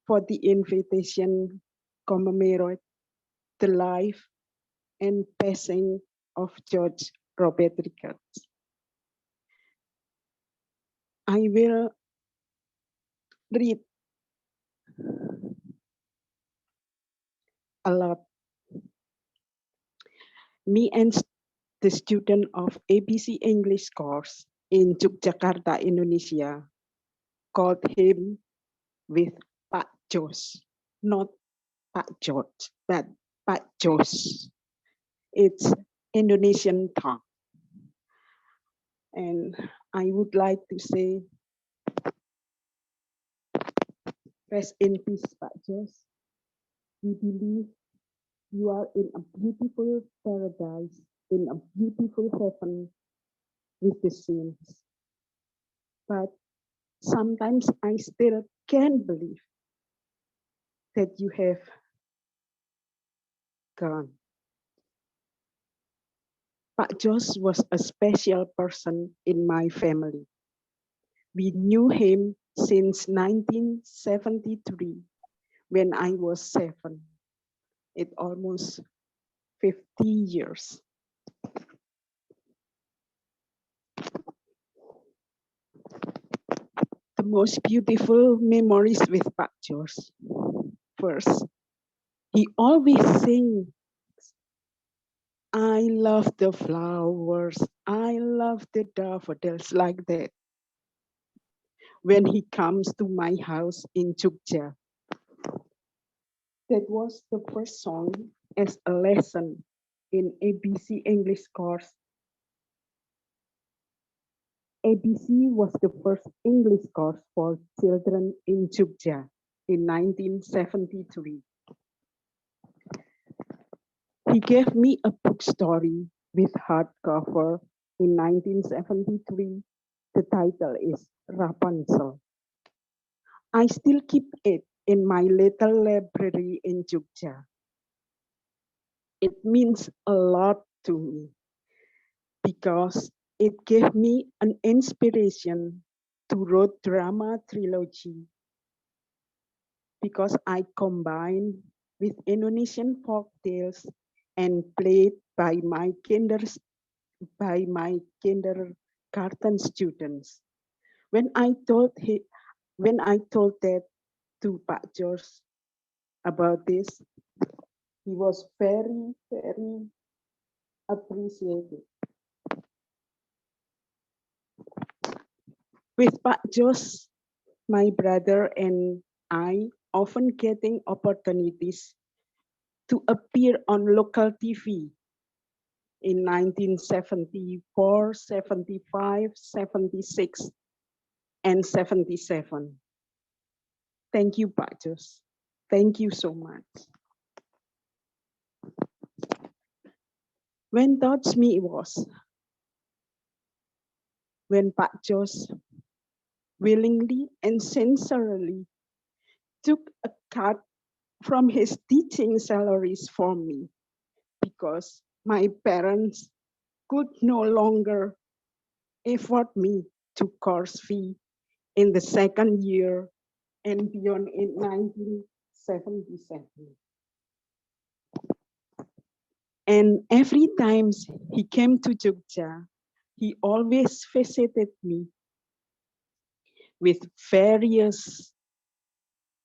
for the invitation commemorate the life and passing of George Robert Ricketts. I will read a lot. Me and the student of ABC English course in Yogyakarta, Indonesia, called him with Pak Jos, not Pak George, but Pak Jos. It's Indonesian tongue. And I would like to say, rest in peace, Pak Jos. We believe you are in a beautiful paradise, in a beautiful heaven with the saints. But sometimes I still can't believe that you have gone. Pak Jos was a special person in my family. We knew him since 1973 when I was 7. It almost 50 years. The most beautiful memories with Pak Jos. First, he always sings, I love the flowers, I love the daffodils, like that. When he comes to my house in Jogja, that was the first song as a lesson in ABC English course. ABC was the first English course for children in Jogja in 1973. He gave me a book story with hardcover in 1973. The title is Rapunzel. I still keep it in my little library in Jogja. It means a lot to me because it gave me an inspiration to write drama trilogy because I combine with Indonesian folk tales and played by my kindergarten students. When I told that to Pak Jos about this, he was very, very appreciative. With Pak Jos, my brother and I often getting opportunities to appear on local TV in 1974, 75, 76, and 77. Thank you, Pak Jos. Thank you so much. When touched me was when Pak Jos willingly and sincerely took a cut from his teaching salaries for me because my parents could no longer afford me to course fee in the second year and beyond in 1977. And every time he came to Jogja, he always visited me with various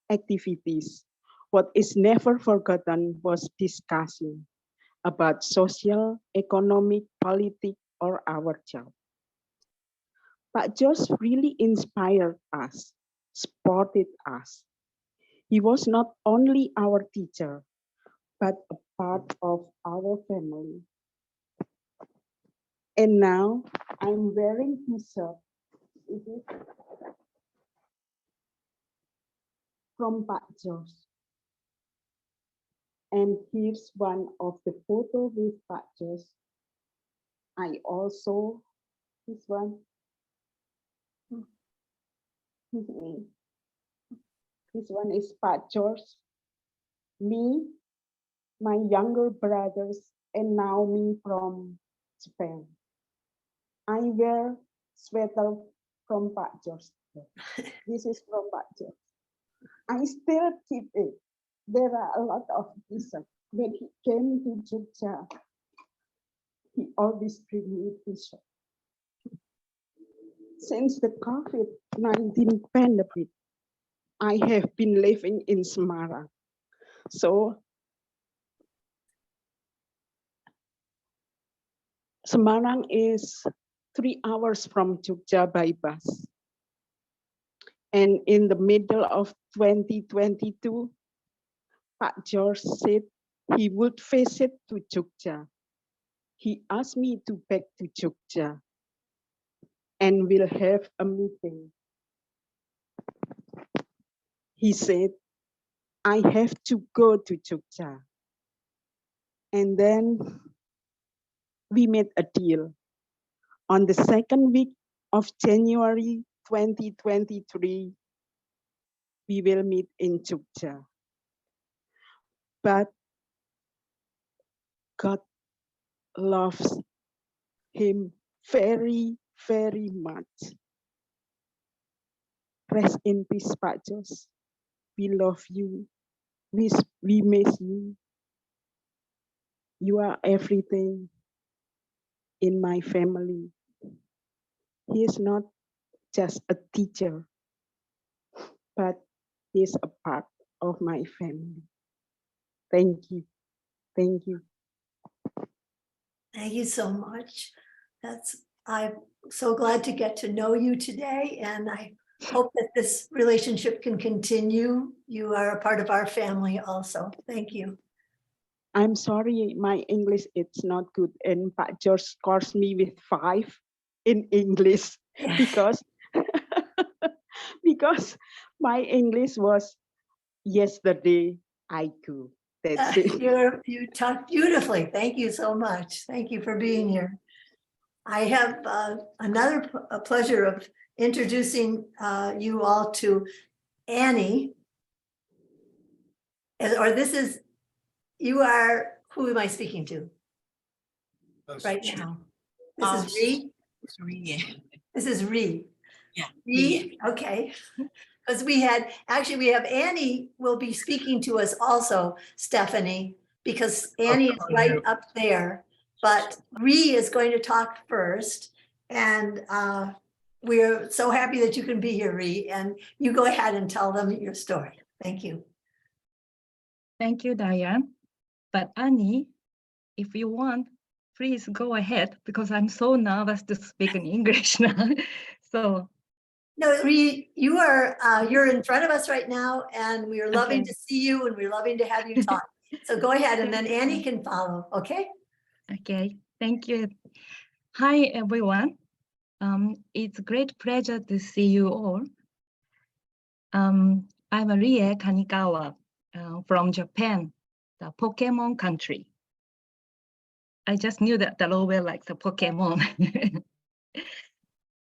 activities. What is never forgotten was discussing about social, economic, politics, or our job. Pak Jos really inspired us, supported us. He was not only our teacher, but a part of our family. And now I'm wearing his shirt. It is from Pak Jos. And here's one of the photos with Pak Jos. I also, this one. This one is Pak Jos, me, my younger brothers, and now me from Japan. I wear sweater from Pak George. This is from Pak George. I still keep it. There are a lot of t-shirts. When he came to Jogja, he always bring me t-shirt. Since the COVID-19 pandemic, I have been living in Semarang. So Semarang is 3 hours from Jogja by bus. And in the middle of 2022, Pak George said he would visit to Jogja. He asked me to back to Jogja and we'll have a meeting. He said, I have to go to Jogja. And then we made a deal. On the second week of January 2023, we will meet in Jogja. But God loves him very, very much. Rest in peace, Pak Jos. We love you. We miss you. You are everything in my family. He is not just a teacher, but he is a part of my family. Thank you. Thank you. Thank you so much. I'm so glad to get to know you today, and I hope that this relationship can continue. You are a part of our family also. Thank you. I'm sorry, my English is not good, and Pak George scores me with 5 in English because because my English was yesterday I go. That's it. You talk beautifully. Thank you so much. Thank you for being here. I have another pleasure of introducing you all to Annie. Or this is, you are, who am I speaking to right now? This is Ree? This is Ree. Yeah. Ree, okay. Because we have Annie will be speaking to us also, Stephanie, because Annie is right up there. But Ree is going to talk first. And we're so happy that you can be here, Ree. And you go ahead and tell them your story. Thank you. Thank you, Diane. But Annie, if you want, please go ahead because I'm so nervous to speak in English now. So. No, Ree, you're in front of us right now, and we are loving Okay. to see you, and we're loving to have you talk. So go ahead, and then Annie can follow. Okay. Okay. Thank you. Hi, everyone. It's a great pleasure to see you all. I'm Rie Kanikawa from Japan, the Pokemon country. I just knew that the Lowell likes the Pokemon.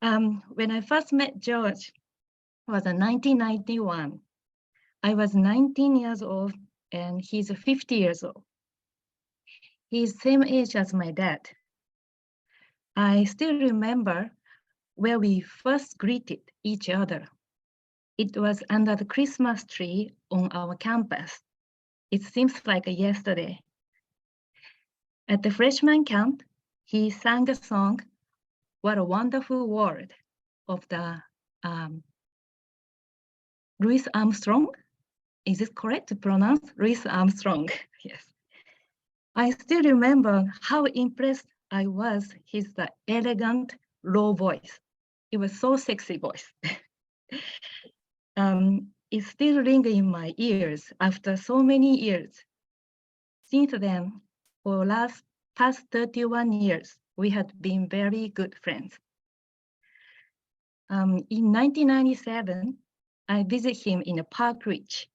When I first met George, it was in 1991. I was 19 years old and he's 50 years old. He's same age as my dad. I still remember where we first greeted each other. It was under the Christmas tree on our campus. It seems like yesterday. At the freshman camp, he sang a song, What a Wonderful World, of the Louis Armstrong. Is it correct to pronounce Louis Armstrong? Yes. I still remember how impressed I was his elegant, low voice. It was so sexy voice. It still rings in my ears after so many years. Since then, for past 31 years, we had been very good friends. In 1997, I visited him in Park Ridge.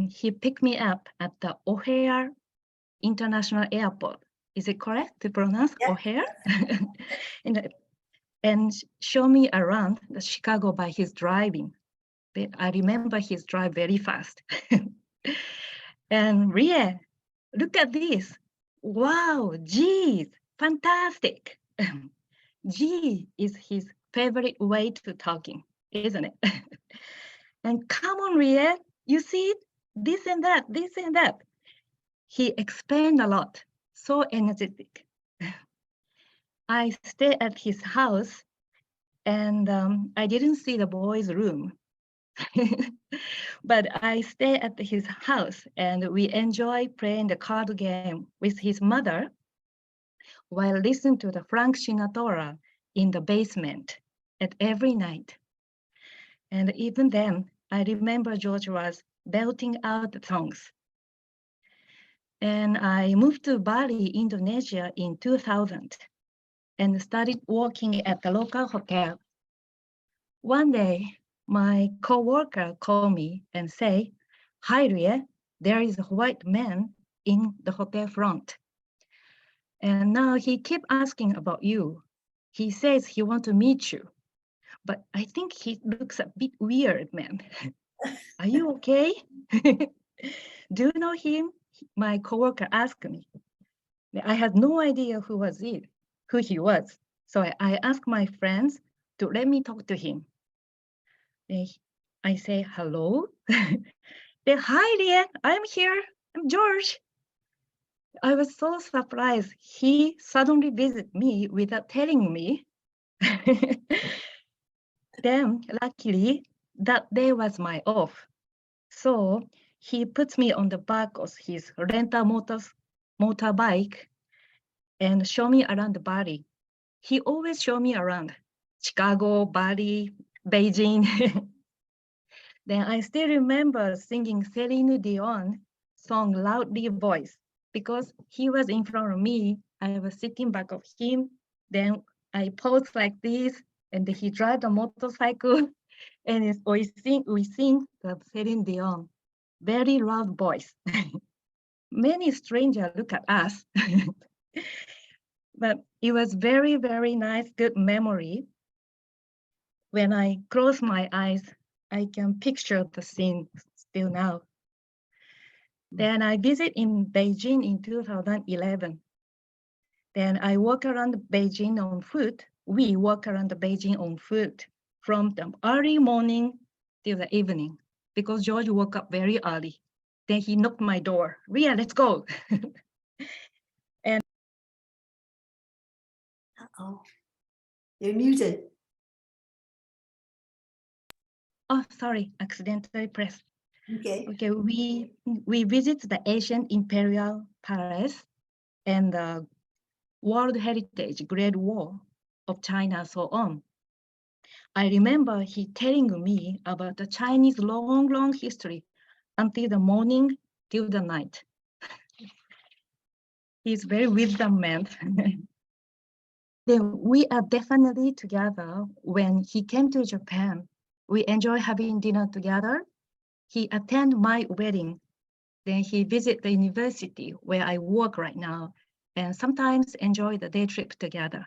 He picked me up at the O'Hare International Airport. Is it correct to pronounce O'Hare? And show me around the Chicago by his driving. I remember his drive very fast. And Rie, look at this. Wow, geez, fantastic. Gee is his favorite way to talking, isn't it? And come on, Rie, you see it? This and that, this and that. He explained a lot, so energetic. I stayed at his house and I didn't see the boys' room. But I stayed at his house and we enjoy playing the card game with his mother while listening to the Frank Sinatra in the basement at every night. And even then, I remember George was belting out the songs. And I moved to Bali, Indonesia in 2000 and started working at the local hotel. One day, my coworker called me and say, "Hi, Rie, there is a white man in the hotel front. And now he keep asking about you. He says he want to meet you, but I think he looks a bit weird, man. Are you okay?" Do you know him? My coworker asked me. I had no idea who he was. So I asked my friends to let me talk to him. I say, "Hello." They, "Hi, Rie, I'm here. I'm George." I was so surprised. He suddenly visited me without telling me. Then, luckily, that day was my off. So he puts me on the back of his rental motorbike and show me around the Bali. He always show me around Chicago, Bali, Beijing. Then I still remember singing Celine Dion song loudly voice because he was in front of me. I was sitting back of him. Then I posed like this, and he drive the motorcycle, and we sing the Celine Dion, very loud voice. Many strangers look at us, but it was very, very nice, good memory. When I close my eyes, I can picture the scene still now. Then I visit in Beijing in 2011. Then I walk around Beijing on foot. We walk around Beijing on foot from the early morning till the evening because George woke up very early. Then he knocked my door. "Ria, let's go." And Uh-oh. You're muted. oh, sorry, accidentally pressed. Okay. Okay, we visit the ancient imperial palace and the World Heritage Great Wall of China, so on. I remember he telling me about the Chinese long, long history until the morning till the night. He's very wisdom man. Then we are definitely together when he came to Japan. We enjoy having dinner together. He attended my wedding. Then he visit the university where I work right now and sometimes enjoy the day trip together.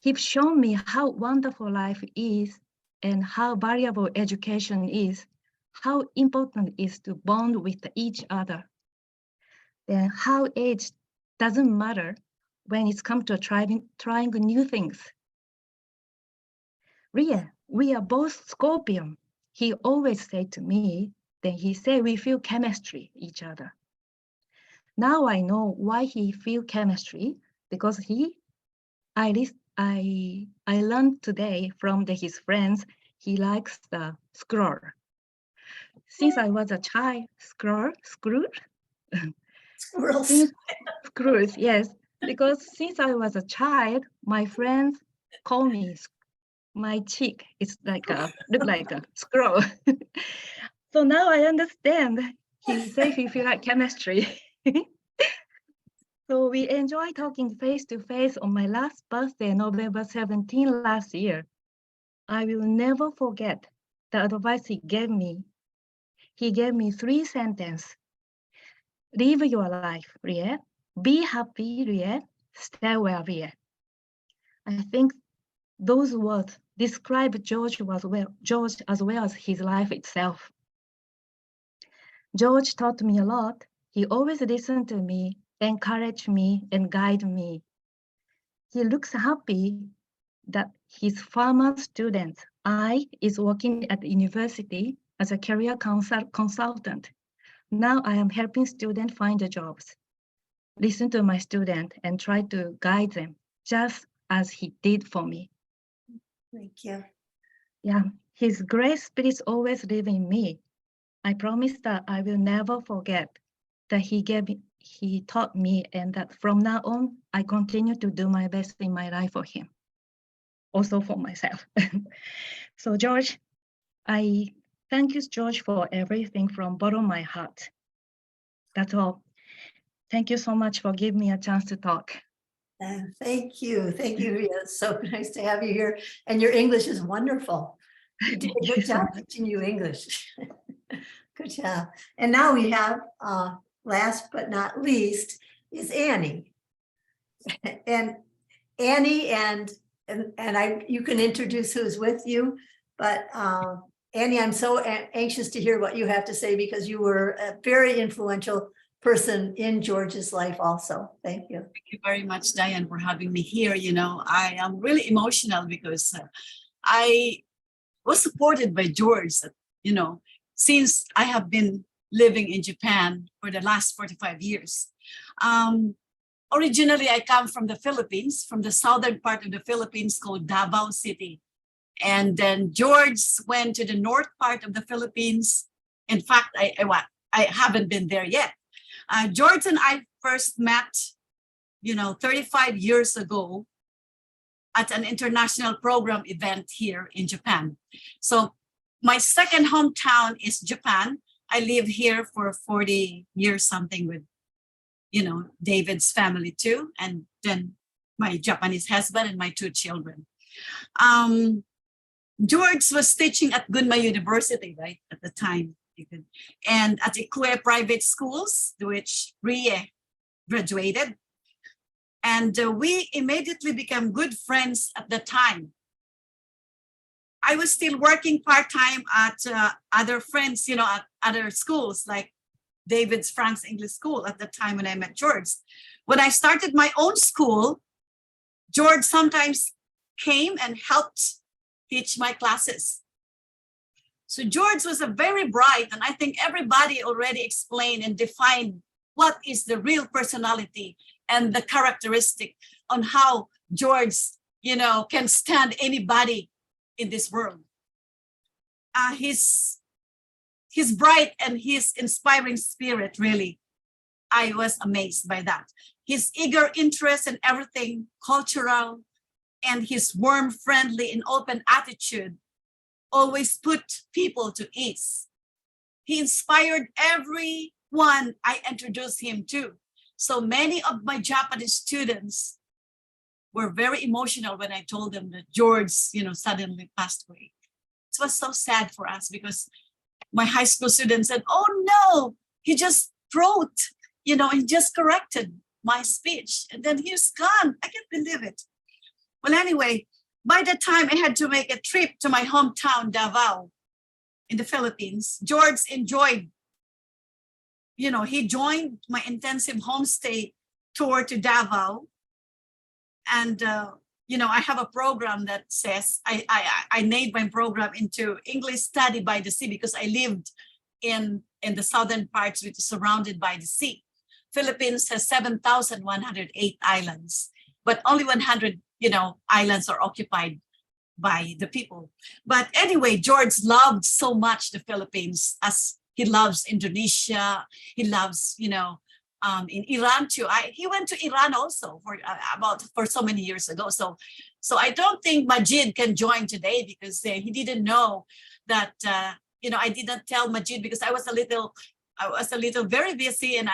He's shown me how wonderful life is and how valuable education is, how important it is to bond with each other. Then how age doesn't matter when it's come to trying new things. "Ria, we are both Scorpion," he always said to me. Then he said we feel chemistry each other. Now I know why he feel chemistry because I learned today from his friends he likes the squirrel. Since I was a child, squirrels. Squirrels, yes. Because since I was a child, my friends call me, my cheek is look like a squirrel. So now I understand. He says he feel like chemistry. So we enjoy talking face to face on my last birthday, November 17 last year. I will never forget the advice he gave me. He gave me 3 sentences. "Live your life, Rie. Be happy, Rie. Stay well, Rie." I think those words describe George as well as his life itself. George taught me a lot. He always listened to me, encouraged me, and guided me. He looks happy that his former student, I, is working at the university as a career consultant. Now I am helping students find the jobs. Listen to my student and try to guide them, just as he did for me. Thank you. Yeah, his great spirits always live in me. I promise that I will never forget that he taught me, and that from now on, I continue to do my best in my life for him, also for myself. So George, I thank you, George, for everything from bottom of my heart. That's all. Thank you so much for giving me a chance to talk. Thank you. Thank you. It's so nice to have you here. And your English is wonderful. You did a good job teaching you English. Good job. And now we have, last but not least, is Annie. And Annie and you can introduce who's with you, but Annie, I'm so anxious to hear what you have to say because you were a very influential person in George's life also. Thank you. Thank you very much, Diane, for having me here. You know, I am really emotional because I was supported by George, you know, since I have been living in Japan for the last 45 years. Originally, I come from the Philippines, from the southern part of the Philippines called Davao City. And then George went to the north part of the Philippines. In fact, I haven't been there yet. George and I first met, you know, 35 years ago at an international program event here in Japan. So my second hometown is Japan. I lived here for 40 years something with, you know, David's family too, and then my Japanese husband and my 2 children. George was teaching at Gunma University, right, at the time. And at Ikue private schools, which Rie graduated. And we immediately became good friends at the time. I was still working part-time at other friends, you know, at other schools like David's Frank's English School at the time when I met George. When I started my own school, George sometimes came and helped teach my classes. So George was a very bright, and I think everybody already explained and defined what is the real personality and the characteristic on how George, you know, can stand anybody in this world. His bright and his inspiring spirit, really, I was amazed by that. His eager interest in everything cultural and his warm, friendly, and open attitude always put people to ease. He inspired everyone I introduced him to. So many of my Japanese students were very emotional when I told them that George, you know, suddenly passed away. It was so sad for us because my high school students said, "Oh no, he just wrote, you know, he just corrected my speech and then he's gone. I can't believe it." Well, anyway, by the time I had to make a trip to my hometown, Davao, in the Philippines, George enjoyed, you know, he joined my intensive homestay tour to Davao. And, you know, I have a program that says, I made my program into English study by the sea because I lived in the southern parts, which is surrounded by the sea. Philippines has 7,108 islands, but only 100, you know, islands are occupied by the people. But anyway, George loved so much the Philippines as he loves Indonesia. He loves, you know, in Iran too. He went to Iran also for so many years ago. So I don't think Majid can join today because he didn't know that, you know, I didn't tell Majid because I was a little very busy and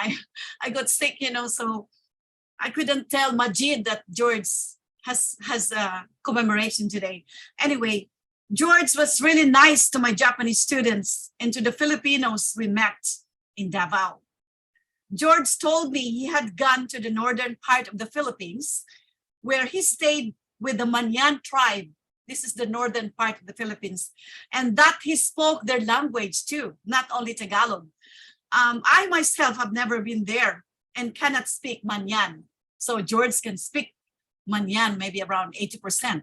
I got sick, you know, so I couldn't tell Majid that George has a commemoration today. Anyway, George was really nice to my Japanese students and to the Filipinos we met in Davao. George told me he had gone to the northern part of the Philippines where he stayed with the Manyan tribe. This is the northern part of the Philippines. And that he spoke their language too, not only Tagalog. I myself have never been there and cannot speak Manyan. So George can speak Manyan, maybe around 80%.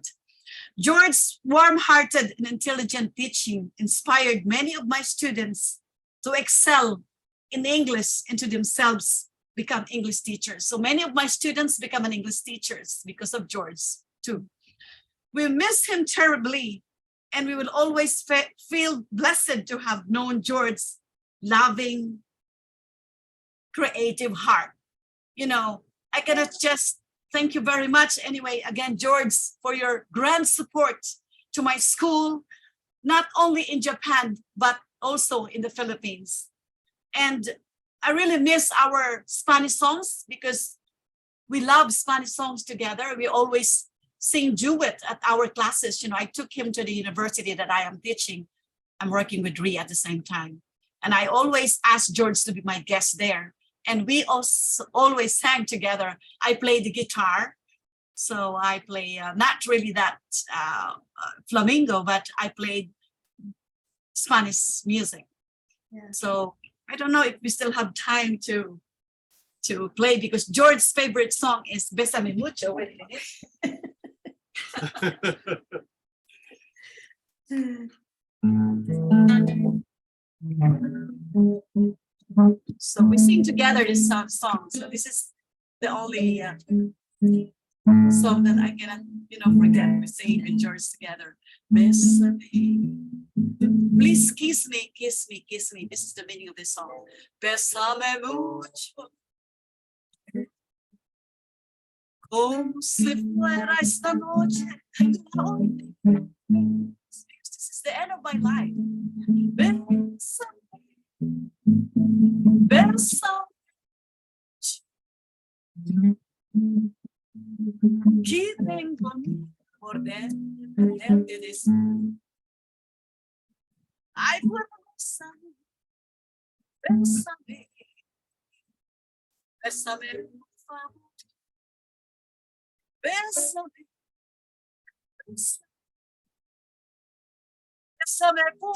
George's warm-hearted and intelligent teaching inspired many of my students to excel in English and to themselves become English teachers. So many of my students become an English teachers because of George too. We miss him terribly, and we will always feel blessed to have known George's loving, creative heart. You know, I cannot just thank you very much anyway, again, George, for your grand support to my school, not only in Japan, but also in the Philippines. And I really miss our Spanish songs because we love Spanish songs together. We always sing duet at our classes. You know, I took him to the university that I am teaching. I'm working with Rhea at the same time. And I always ask George to be my guest there. And we also always sang together. I play the guitar. So I play not really that flamenco, but I played Spanish music. Yeah. So I don't know if we still have time to play because George's favorite song is Bésame Mucho. Wait a minute. So we sing together this song. So this is the only song that I cannot, forget. We sing with George together. Bésame. Please kiss me, kiss me, kiss me. This is the meaning of this song. Bésame mucho. Como si fuera esta noche. This is the end of my life. Bésame. Bésame. Queden conmigo por dentro de sí. Ay, bésame. Bésame. Bésame, por favor. Bésame. Bésame, por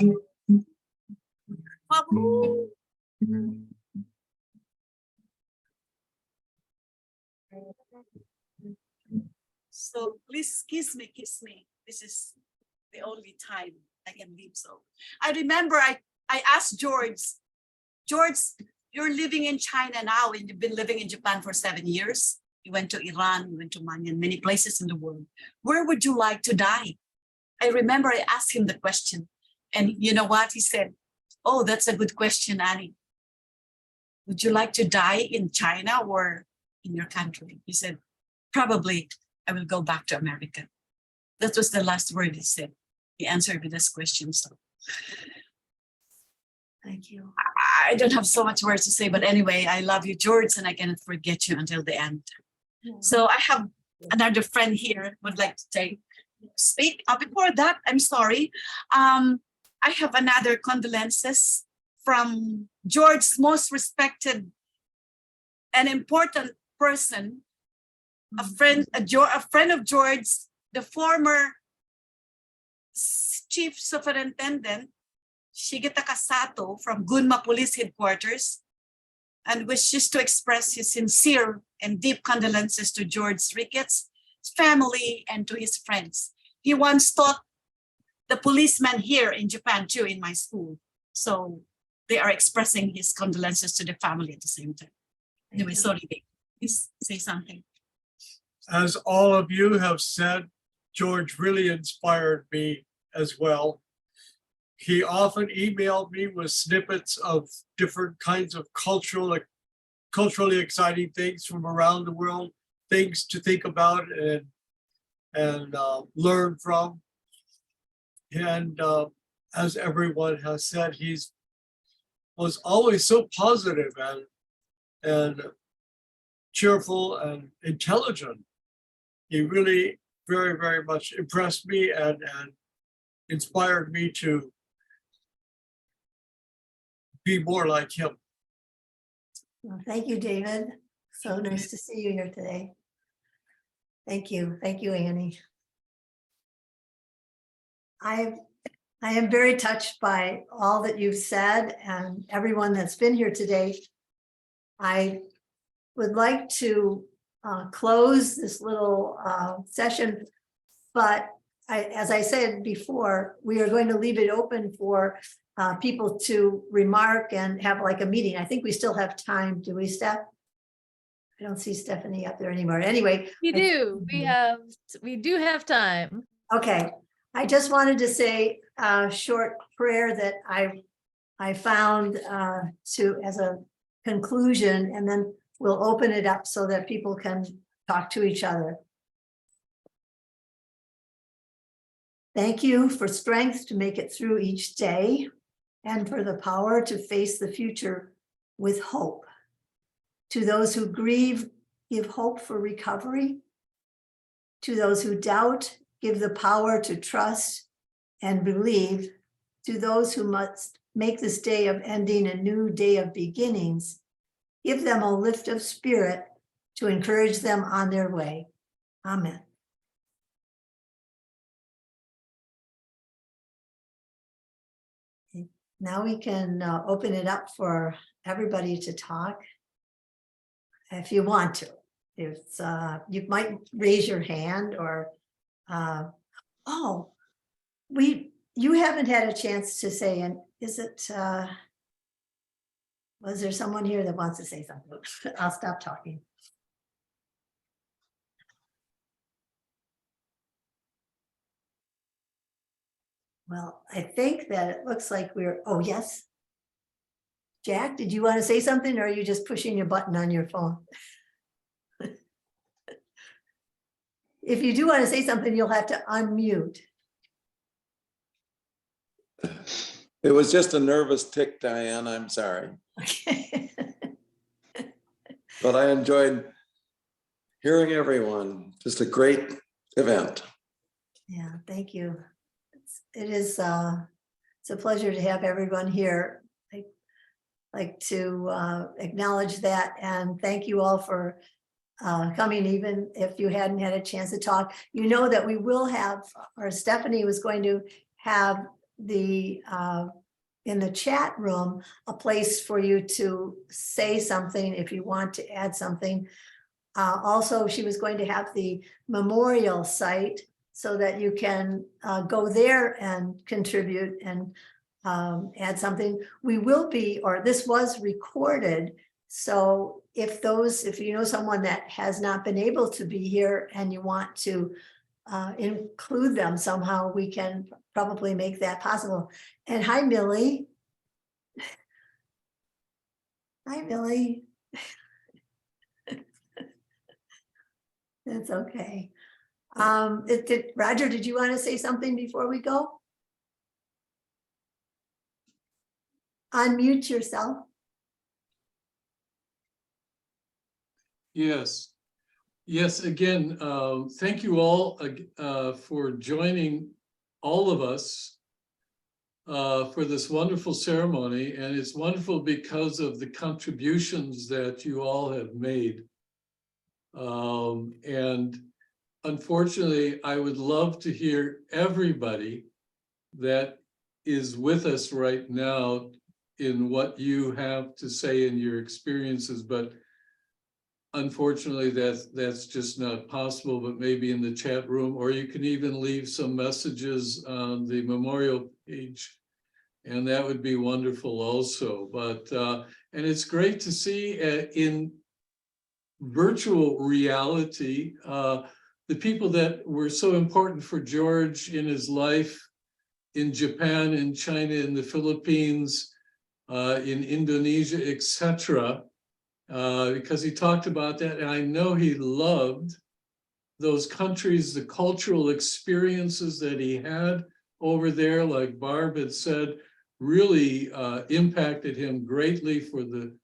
favor. So please kiss me, kiss me. This is the only time I can leave. So I remember I asked George, you're living in China now and you've been living in Japan for 7 years. You went to Iran, you went to Manyan, many places in the world. Where would you like to die? I remember I asked him the question. And you know what? He said, oh, that's a good question, Annie. Would you like to die in China or in your country? He said, probably I will go back to America. That was the last word he said. He answered with this question. So Thank you. I don't have so much words to say, but anyway, I love you, George, and I cannot forget you until the end. So I have another friend here would like to speak. Before that, I'm sorry. I have another condolences from George's most respected and important person, a friend of George, the former Chief Superintendent, Shigeta Kasato from Gunma Police Headquarters, and wishes to express his sincere and deep condolences to George Ricketts, his family, and to his friends. He once taught the policemen here in Japan too, in my school. So they are expressing his condolences to the family at the same time. Anyway, sorry, babe. Please say something. As all of you have said, George really inspired me as well. He often emailed me with snippets of different kinds of culturally exciting things from around the world, things to think about and learn from. And as everyone has said, was always so positive and cheerful and intelligent. He really very, very much impressed me and inspired me to be more like him. Well, thank you, David. So nice to see you here today. Thank you. Thank you, Annie. I am very touched by all that you've said and everyone that's been here today. I would like to close this little session, but as I said before, we are going to leave it open for people to remark and have like a meeting. I think we still have time. Do we, Steph? I don't see Stephanie up there anymore. Anyway. We do. We do have time. Okay. I just wanted to say a short prayer that I found as a conclusion, and then we'll open it up so that people can talk to each other. Thank you for strength to make it through each day and for the power to face the future with hope. To those who grieve, give hope for recovery. To those who doubt, give the power to trust and believe. To those who must make this day of ending a new day of beginnings, give them a lift of spirit to encourage them on their way. Amen. Now we can open it up for everybody to talk if you want to. It's you might raise your hand or you haven't had a chance to say, and is it was there someone here that wants to say something? I'll stop talking. Well, I think that it looks like oh, yes. Jack, did you want to say something, or are you just pushing your button on your phone? If you do want to say something, you'll have to unmute. It was just a nervous tick, Diane. I'm sorry. Okay. But I enjoyed hearing everyone. Just a great event. Yeah, thank you. It's a pleasure to have everyone here. I'd like to acknowledge that and thank you all for coming, even if you hadn't had a chance to talk. You know that we will have, or Stephanie was going to have the in the chat room a place for you to say something if you want to add something. Also, she was going to have the memorial site so that you can go there and contribute and add something. We will be, or this was recorded. So if you know someone that has not been able to be here and you want to include them somehow, we can probably make that possible. And hi, Millie. Hi, Millie. That's okay. Roger, did you want to say something before we go? Unmute yourself. Yes. Yes, again, thank you all for joining all of us for this wonderful ceremony. And it's wonderful because of the contributions that you all have made. And unfortunately, I would love to hear everybody that is with us right now in what you have to say in your experiences, but unfortunately, that's just not possible, but maybe in the chat room, or you can even leave some messages on the memorial page, and that would be wonderful also. But and it's great to see in virtual reality the people that were so important for George in his life in Japan, in China, in the Philippines, in Indonesia, etc. Because he talked about that, and I know he loved those countries, the cultural experiences that he had over there, like Barb had said, really impacted him greatly for the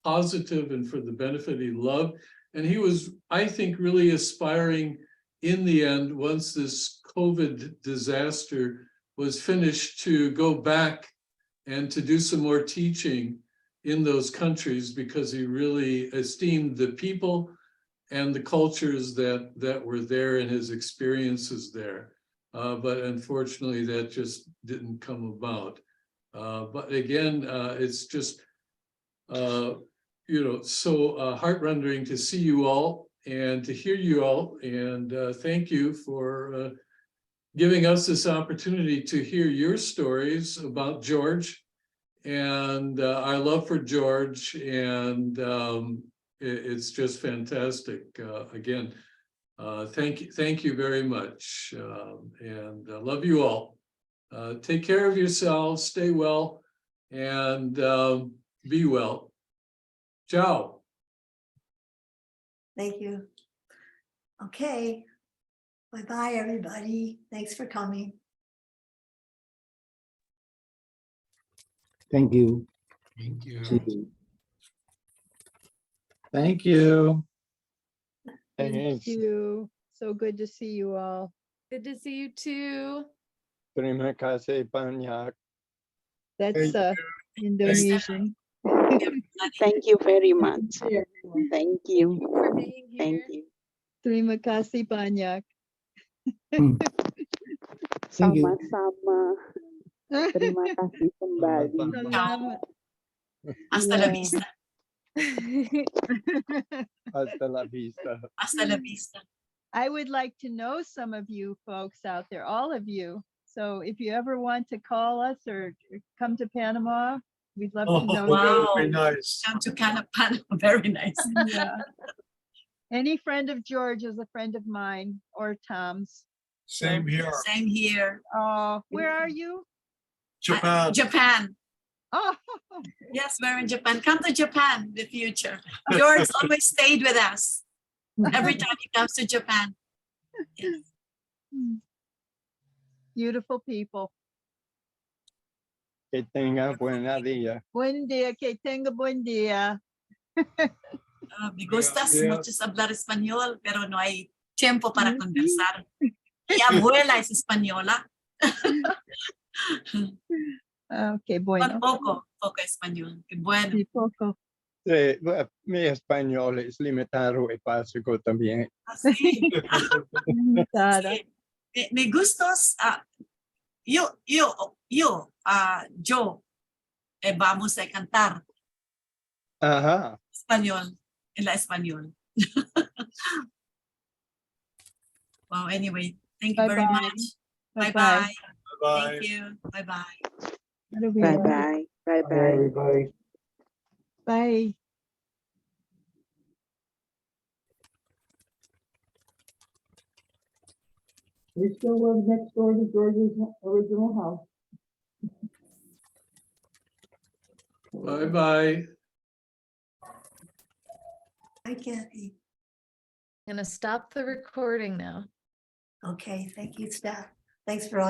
positive and for the benefit he loved. And he was, I think, really aspiring in the end, once this COVID disaster was finished, to go back and to do some more teaching in those countries, because he really esteemed the people and the cultures that were there and his experiences there. But unfortunately, that just didn't come about. But again, it's just, so heart-rending to see you all and to hear you all. And thank you for giving us this opportunity to hear your stories about George and our love for George. And it's just fantastic. Again, thank you very much. And love you all. Take care of yourselves, stay well, and be well. Ciao. Thank you. Okay. Bye-bye, everybody. Thanks for coming. Thank you. Thank you. See you. Thank you. Thank Thanks. you. So good to see you all. Good to see you too. Terima kasih banyak. That's Indonesian. Thank you very much. Thank you. For being here. Thank you. Terima kasih banyak. Thank you. Sama-sama. Terima kasih kembali. Salamat. Hasta la Yeah. vista. Hasta la vista. Hasta la vista. I would like to know some of you folks out there, all of you. So if you ever want to call us or come to Panama, we'd love to know. That would be nice. Come to Panama. Very nice. Yeah. Any friend of George is a friend of mine or Tom's. Same here. Same here. Oh, where are you? Japan. Japan. Oh, Yes, we're in Japan. Come to Japan in the future. George always stayed with us every time he comes to Japan. Yes. beautiful people. Que tenga buena día. Buen día, que tenga buen día. Me gustas Yeah. mucho hablar español, pero no hay tiempo para conversar. Mi abuela es española. Okay, bueno. Poco español. Qué bueno. Sí, poco. Sí, mi español es limitado y básico también. Así. Limitada. Sí. Me gustos. Yo, vamos a cantar Ajá. español, en la español. Well, anyway, thank you very Bye-bye. much. Bye-bye. Bye-bye. Bye. Thank you. Bye-bye. Bye-bye. Bye, Bye-bye. everybody. Bye. We still live next door to George's original house. Bye-bye. Hi, Kathy. Gonna stop the recording now. Okay, thank you, Steph. Thanks for all